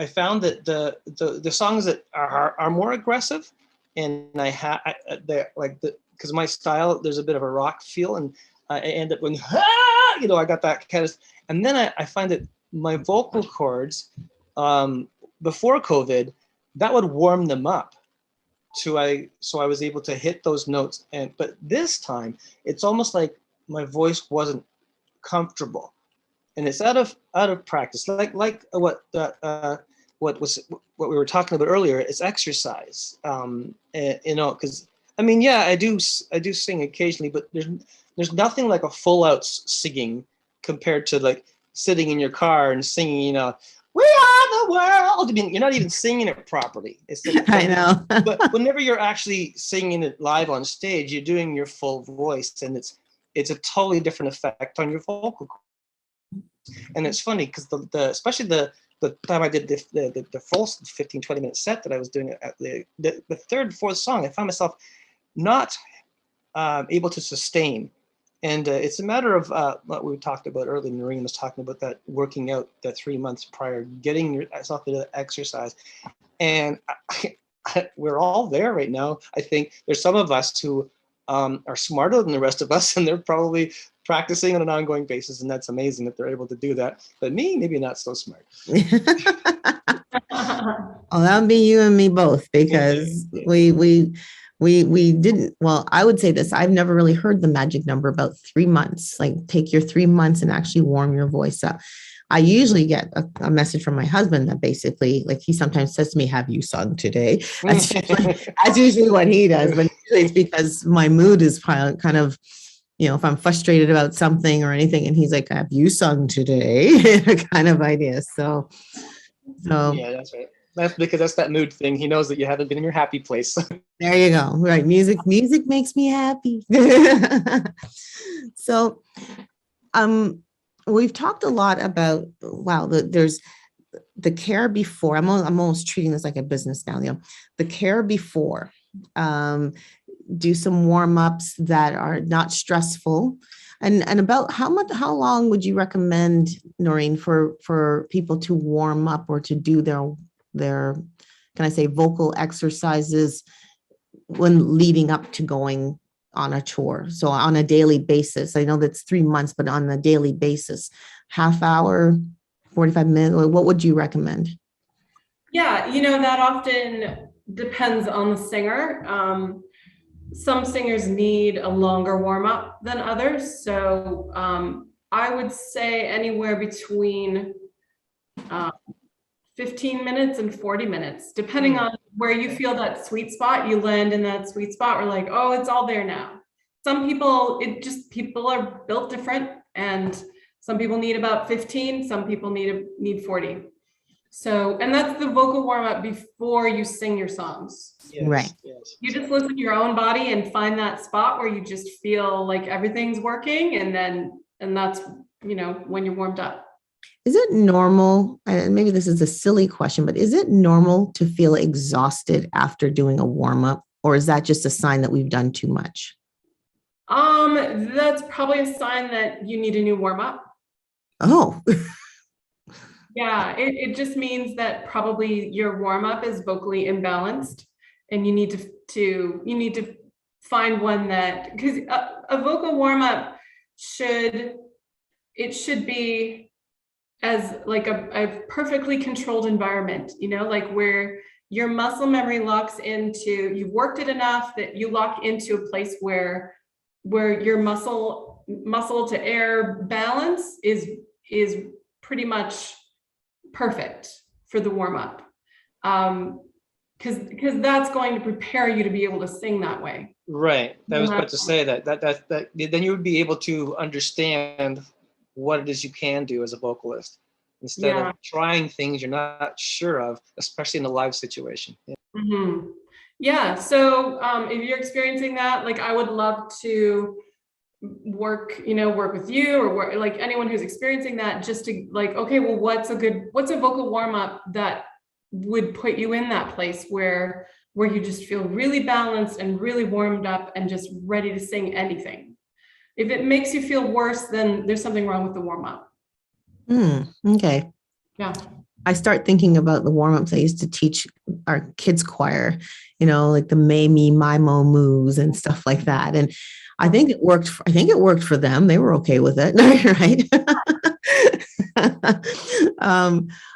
found that the songs that are more aggressive, and because my style, there's a bit of a rock feel, and I end up going, I got that kind of, and then I find that my vocal cords, before COVID, that would warm them up. So I was able to hit those notes, but this time it's almost like my voice wasn't comfortable, and it's out of practice. Like what we were talking about earlier. It's exercise, because I do sing occasionally, but there's nothing like a full out singing compared to like sitting in your car and singing, we are the world. I mean, you're not even singing it properly. It's like, I know. But whenever you're actually singing it live on stage, you're doing your full voice, and it's a totally different effect on your vocal cords. And it's funny because especially the time I did the full 15-20 minute set that I was doing at the third, fourth song, I found myself not able to sustain. And it's a matter of what we talked about earlier. Noreen was talking about that working out that 3 months prior, getting yourself into exercise. And we're all there right now. I think there's some of us who are smarter than the rest of us, and they're probably practicing on an ongoing basis. And that's amazing that they're able to do that. But me, maybe not so smart. Well, that'll be you and me both, because we We didn't, well, I would say this, I've never really heard the magic number about 3 months, like take your 3 months and actually warm your voice up. I usually get a message from my husband that basically, like he sometimes says to me, have you sung today? That's usually what he does, but usually it's because my mood is kind of, if I'm frustrated about something or anything, and he's like, have you sung today? Kind of idea. So yeah, that's right. That's because that's that mood thing. He knows that you haven't been in your happy place. there you go. Right. Music makes me happy. So, we've talked a lot about, there's the care before. I'm almost treating this like a business now, the care before. Do some warm-ups that are not stressful. And about how long would you recommend, Noreen, for people to warm up or to do their can I say vocal exercises when leading up to going on a tour? So on a daily basis, I know that's 3 months, but on a daily basis, half hour, 45 minutes, what would you recommend? Yeah, that often depends on the singer. Some singers need a longer warm up than others. So I would say anywhere between 15 minutes and 40 minutes, depending on where you feel that sweet spot. You land in that sweet spot. We're like, oh, it's all there now. Some people, people are built different, and some people need about 15, some people need 40. So, and that's the vocal warm up before you sing your songs. Yes, right. Yes. You just listen to your own body and find that spot where you just feel like everything's working. And that's, when you're warmed up. Is it normal, and maybe this is a silly question, but is it normal to feel exhausted after doing a warm up, or is that just a sign that we've done too much? That's probably a sign that you need a new warm up. Oh. Yeah, it just means that probably your warm up is vocally imbalanced, and you need to find one that, because a vocal warm up should be as like a perfectly controlled environment, like where your muscle memory locks into, you've worked it enough that you lock into a place where your muscle to air balance is pretty much perfect for the warm up. Because that's going to prepare you to be able to sing that way. Right. I was about to say that then you would be able to understand what it is you can do as a vocalist instead of trying things you're not sure of, especially in a live situation. Yeah. Mm-hmm. Yeah. So if you're experiencing that, like I would love to work with you or work, like anyone who's experiencing that, just to like, okay, well, what's a vocal warm up that would put you in that place where you just feel really balanced and really warmed up and just ready to sing anything. If it makes you feel worse, then there's something wrong with the warm up. Okay. Yeah. I start thinking about the warm-ups I used to teach our kids choir, like the May Me, My Mo moves and stuff like that. And I think it worked for them. They were okay with it. Right.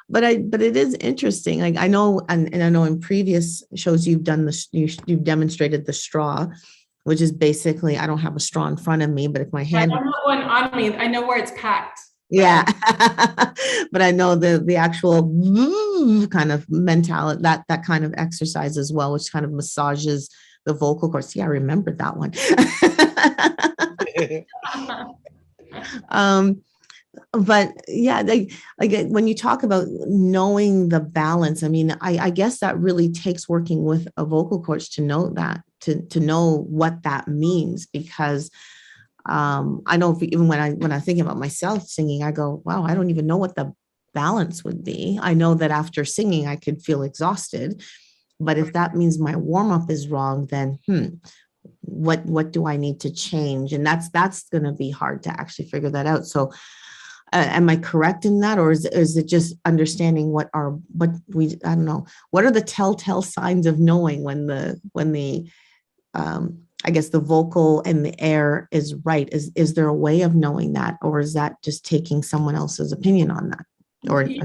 But it is interesting. Like I know, and I know in previous shows you've done this, you've demonstrated the straw, which is basically, I don't have a straw in front of me, but if my hand, I don't have one on me, I know where it's packed. Yeah. But I know the actual kind of mentality, that kind of exercise as well, which kind of massages the vocal cords. Yeah, I remembered that one. But yeah, like when you talk about knowing the balance, I mean, I guess that really takes working with a vocal coach to know that, to know what that means, because I know even when I think about myself singing, I go, wow, I don't even know what the balance would be. I know that after singing, I could feel exhausted, but if that means my warm up is wrong, then what do I need to change? And that's going to be hard to actually figure that out. So am I correct in that, or is it just understanding I don't know, what are the telltale signs of knowing when the I guess the vocal and the air is right? Is there a way of knowing that, or is that just taking someone else's opinion on that? Or it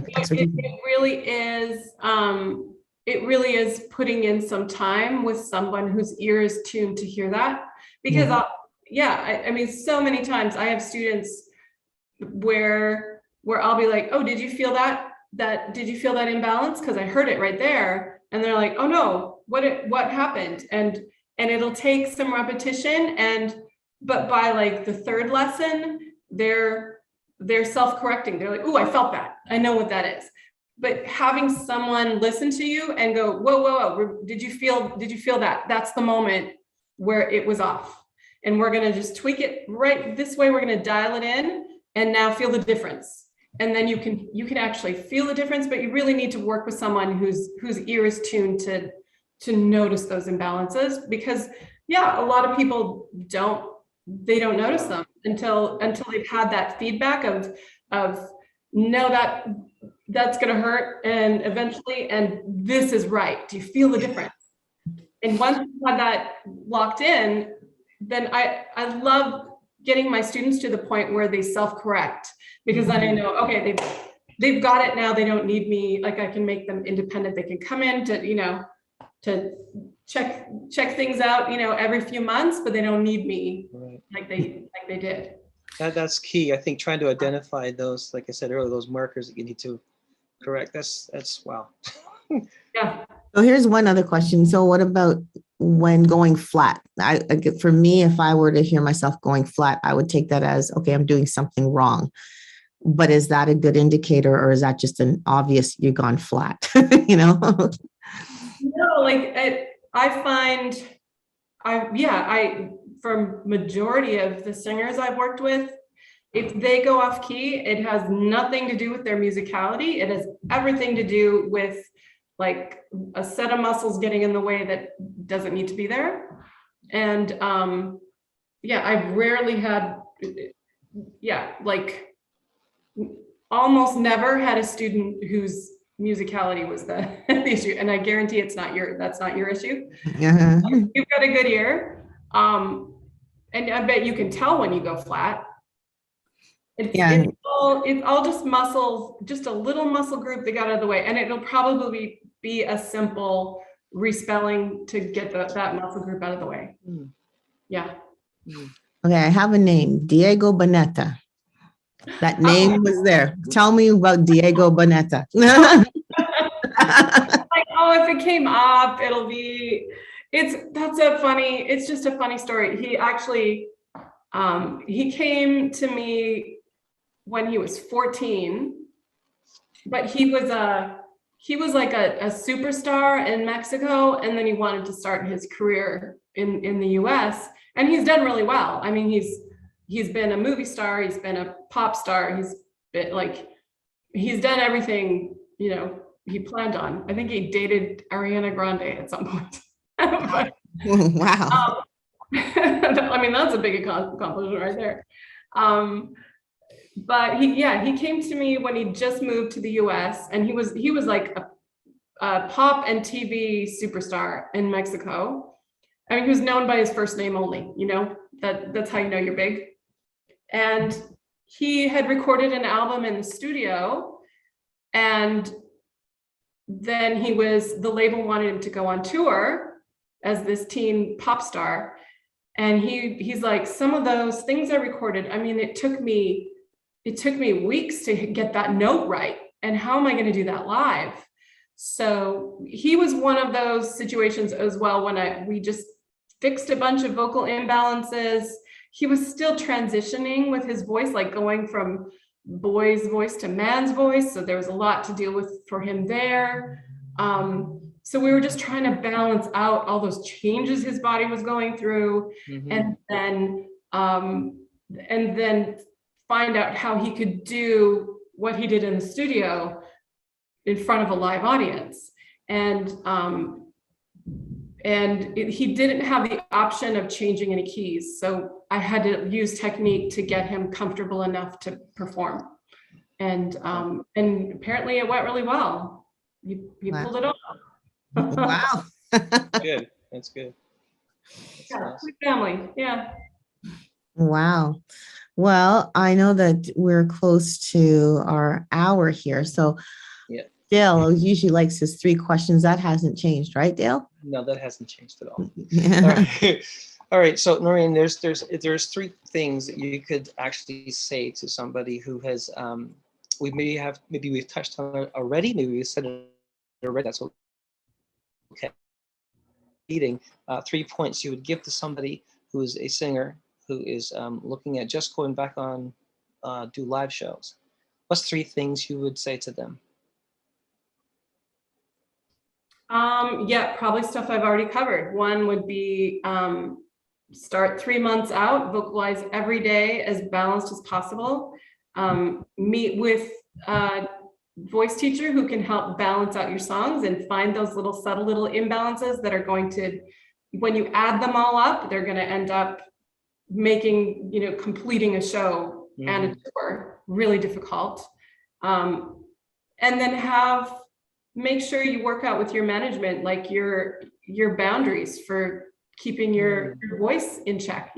really is. it really is putting in some time with someone whose ear is tuned to hear that. Because I mean, so many times I have students where I'll be like, oh, did you feel that imbalance? Because I heard it right there. And they're like, oh no, what happened? And it'll take some repetition, but by like the third lesson, they're self-correcting. They're like, oh, I felt that. I know what that is. But having someone listen to you and go, whoa, did you feel that? That's the moment where it was off. And we're going to just tweak it right this way. We're going to dial it in and now feel the difference. And then you can actually feel the difference, but you really need to work with someone whose ear is tuned to notice those imbalances, because a lot of people don't notice them until they've had that feedback of no, that's going to hurt, and eventually, and this is right. Do you feel the difference? And once you have that locked in, then I love getting my students to the point where they self-correct, because then I know, okay, they've got it now. They don't need me. Like, I can make them independent. They can come in to check things out, every few months, but they don't need me like they did. That's key. I think trying to identify those, like I said earlier, those markers that you need to correct. That's wow. Yeah. So here's one other question. So what about when going flat? For me, if I were to hear myself going flat, I would take that as, okay, I'm doing something wrong. But is that a good indicator, or is that just an obvious you've gone flat? No, like I find, from majority of the singers I've worked with, if they go off key, it has nothing to do with their musicality. It has everything to do with like a set of muscles getting in the way that doesn't need to be there. And I've rarely had, like almost never had a student whose musicality was the issue. And I guarantee that's not your issue. Yeah. You've got a good ear. And I bet you can tell when you go flat. It's all just muscles, just a little muscle group that got out of the way. And it'll probably be a simple respelling to get that muscle group out of the way. Yeah. Okay, I have a name, Diego Boneta. That name was there. Tell me about Diego Boneta. Like, oh, if it came up, it's just a funny story. He actually, he came to me when he was 14, but he was like a superstar in Mexico, and then he wanted to start his career in the US, and he's done really well. I mean, he's been a movie star, he's been a pop star, he's done everything, he planned on. I think he dated Ariana Grande at some point. But, wow. I mean, that's a big accomplishment right there. But he came to me when he just moved to the US, and he was like a pop and TV superstar in Mexico. I mean, he was known by his first name only, that's how you know you're big. And he had recorded an album in the studio, and then the label wanted him to go on tour as this teen pop star. And he's like, some of those things I recorded, I mean, it took me weeks to get that note right. And how am I going to do that live? So he was one of those situations as well, when we just fixed a bunch of vocal imbalances. He was still transitioning with his voice, like going from boy's voice to man's voice. So there was a lot to deal with for him there. So we were just trying to balance out all those changes his body was going through, and then find out how he could do what he did in the studio in front of a live audience. And he didn't have the option of changing any keys. So I had to use technique to get him comfortable enough to perform. And apparently it went really well. He pulled it off. Wow. Good. That's good. That's Yeah, awesome. good family. Yeah. Wow. Well, I know that we're close to our hour here. So Dale usually likes his 3 questions. That hasn't changed, right, Dale? No, that hasn't changed at all. All Yeah. right. All right. So Noreen, there's 3 things that you could actually say to somebody who has maybe we've touched on it already. Maybe we've said it already. That's okay. 3 points you would give to somebody who is a singer who is looking at just going back on do live shows. What's 3 things you would say to them? Yeah, probably stuff I've already covered. One would be start 3 months out, vocalize every day as balanced as possible. Meet with a voice teacher who can help balance out your songs and find those subtle little imbalances that are going to, when you add them all up, they're going to end up making, completing a show and a tour really difficult. And then make sure you work out with your management, like your boundaries for keeping your voice in check,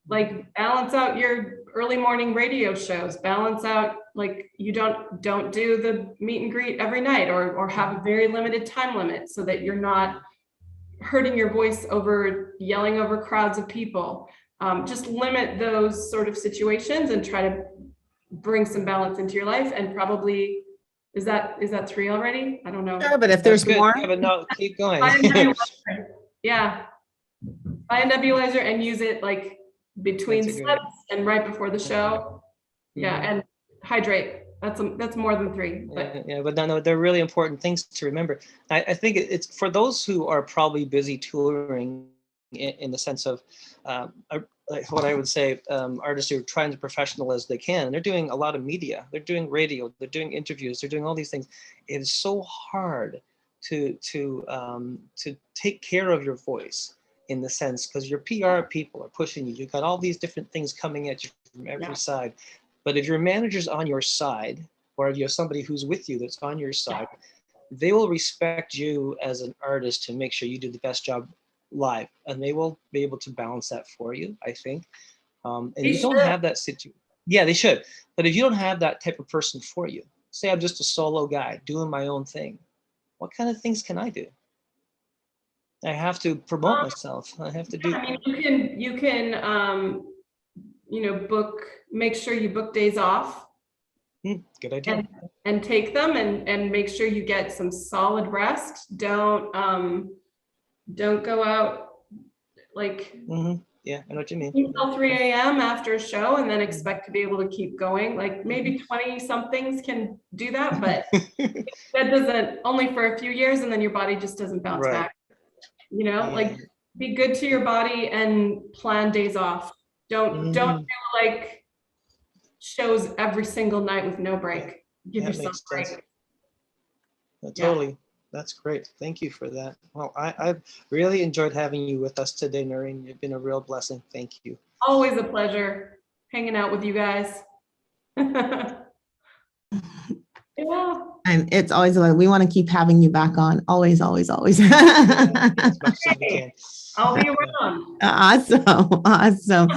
like balance out your early morning radio shows, balance out, like you don't do the meet and greet every night or have a very limited time limit so that you're not hurting your voice over yelling over crowds of people. Just limit those sort of situations and try to bring some balance into your life. And probably, is that 3 already? I don't know. Sure, but if there's more. Yeah, but no, keep going. Yeah. Buy a nebulizer and use it like between sets and right before the show. Yeah, and hydrate. That's more than 3. But But no, they're really important things to remember. I think it's for those who are probably busy touring in the sense of like what I would say, artists who are trying to professional as they can. They're doing a lot of media. They're doing radio. They're doing interviews. They're doing all these things. It is so hard to take care of your voice in the sense because your PR people are pushing you. You've got all these different things coming at you from every side. But if your manager's on your side, or if you have somebody who's with you that's on your side, they will respect you as an artist to make sure you do the best job live, and they will be able to balance that for you, I think. And you don't have that situation. Yeah, they should. But if you don't have that type of person for you, say I'm just a solo guy doing my own thing, what kind of things can I do? I have to promote myself. I have to do. I mean, you can make sure you book days off. Good idea. And take them and make sure you get some solid rest. Don't go out like yeah, I know what you mean. Until 3 a.m. after a show and then expect to be able to keep going. Like maybe 20 somethings can do that, but that doesn't, only for a few years, and then your body just doesn't bounce back. Like be good to your body and plan days off. Don't do like shows every single night with no break. Give yourself a break. Totally. That's great. Thank you for that. Well, I've really enjoyed having you with us today, Noreen. You've been a real blessing. Thank you. Always a pleasure hanging out with you guys. Yeah. And it's always like, we want to keep having you back on. Always, always, always. As much as we can. I'll be around. Awesome.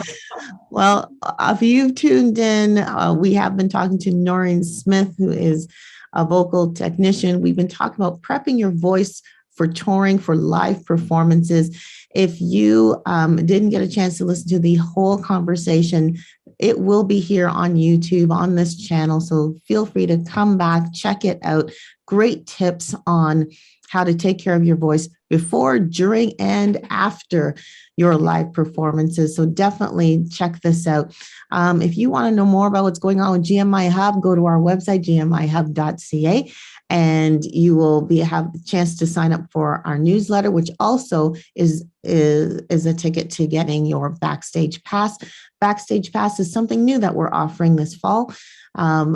Well, if you've tuned in, we have been talking to Noreen Smith, who is a vocal technician. We've been talking about prepping your voice for touring, for live performances. If you didn't get a chance to listen to the whole conversation, it will be here on YouTube on this channel. So feel free to come back, check it out. Great tips on how to take care of your voice before, during, and after your live performances. So definitely check this out. If you want to know more about what's going on with GMIHub, go to our website, gmihub.ca, and you will have the chance to sign up for our newsletter, which also is a ticket to getting your Backstage Pass. Backstage Pass is something new that we're offering this fall,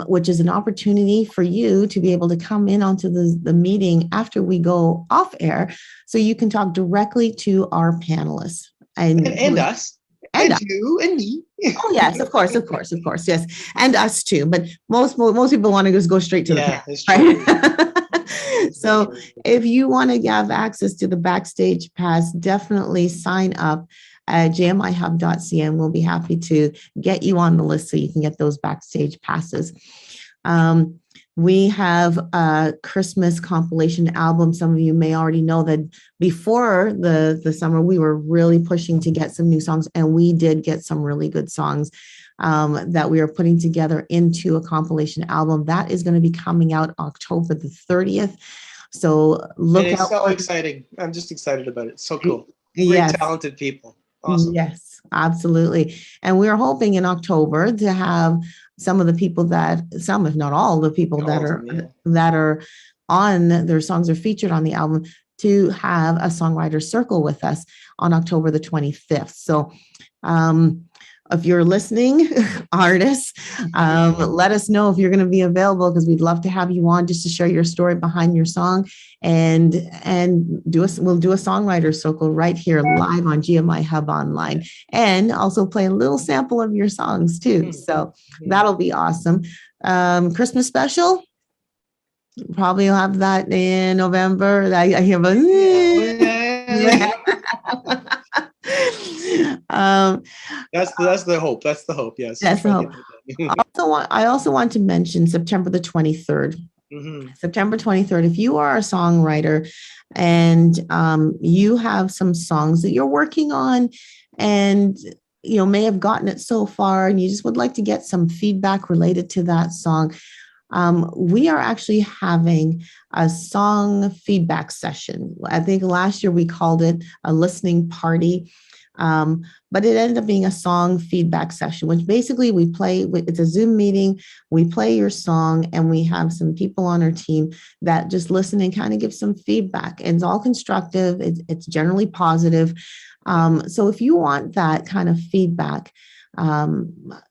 which is an opportunity for you to be able to come in onto the meeting after we go off air, so you can talk directly to our panelists. And us. And you and me. Oh yes, of course, yes, and us too. But most people want to just go straight to the panel, right? So if you want to have access to the Backstage Pass, definitely sign up at gmihub.ca, and we'll be happy to get you on the list so you can get those Backstage Passes. We have a Christmas compilation album. Some of you may already know that before the summer, we were really pushing to get some new songs, and we did get some really good songs that we are putting together into a compilation album that is going to be coming out October the 30th. So look And it's out. so exciting. I'm just excited about it. So cool. Great, Yes. talented people. Awesome. Yes, absolutely. And we're hoping in October to have some of the people some, if not all the people All that of are them, yeah. that are on their songs are featured on the album to have a songwriter circle with us on October the 25th. So if you're listening, artists, let us know if you're going to be available, because we'd love to have you on just to share your story behind your song, and we'll do a songwriter circle right here live on GMIHub online, and also play a little sample of your songs too. So that'll be awesome. Christmas special. Probably have that in November. I hear about. That's the hope. That's the hope. Yes. That's the hope. I also want to mention September the 23rd. September 23rd. If you are a songwriter and you have some songs that you're working on, and may have gotten it so far, and you just would like to get some feedback related to that song, we are actually having a song feedback session. I think last year we called it a listening party, but it ended up being a song feedback session, which basically it's a Zoom meeting. We play your song, and we have some people on our team that just listen and kind of give some feedback. And it's all constructive. It's generally positive. So if you want that kind of feedback,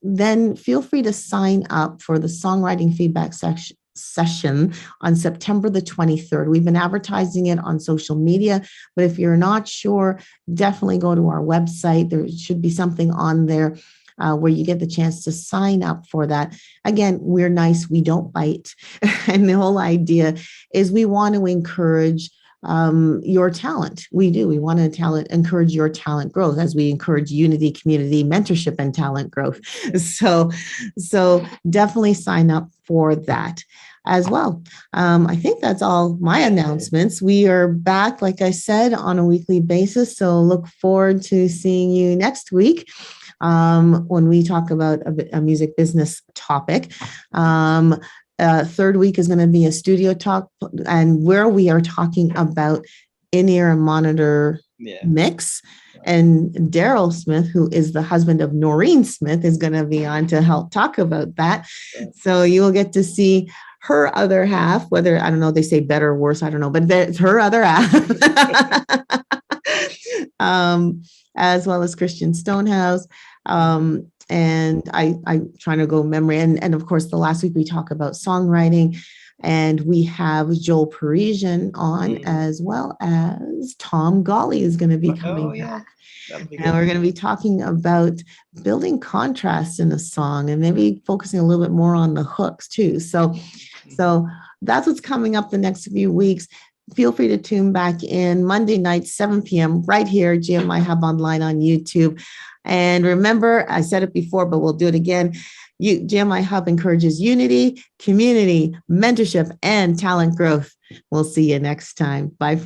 then feel free to sign up for the songwriting feedback session on September the 23rd. We've been advertising it on social media, but if you're not sure, definitely go to our website. There should be something on there where you get the chance to sign up for that. Again, we're nice, we don't bite. And the whole idea is we want to encourage your talent. We do. We want to encourage your talent growth as we encourage unity, community, mentorship, and talent growth. So definitely sign up for that as well. I think that's all my announcements. We are back, like I said, on a weekly basis. So look forward to seeing you next week when we talk about a music business topic. Third week is going to be a studio talk, and where we are talking about in-ear and monitor mix. And Daryl Smith, who is the husband of Noreen Smith, is going to be on to help talk about that. So you will get to see her other half, whether, I don't know, they say better or worse, I don't know, but it's her other half. As well as Christian Stonehouse. And I trying to go memory. And of course, the last week we talk about songwriting, and we have Joel Parisian on, as well as Tom Golly is going to be coming back. And we're going to be talking about building contrast in a song, and maybe focusing a little bit more on the hooks too. So that's what's coming up the next few weeks. Feel free to tune back in Monday night, 7 p.m. right here, GMIHub online on YouTube. And remember, I said it before, but we'll do it again. GMIHub encourages unity, community, mentorship, and talent growth. We'll see you next time. Bye.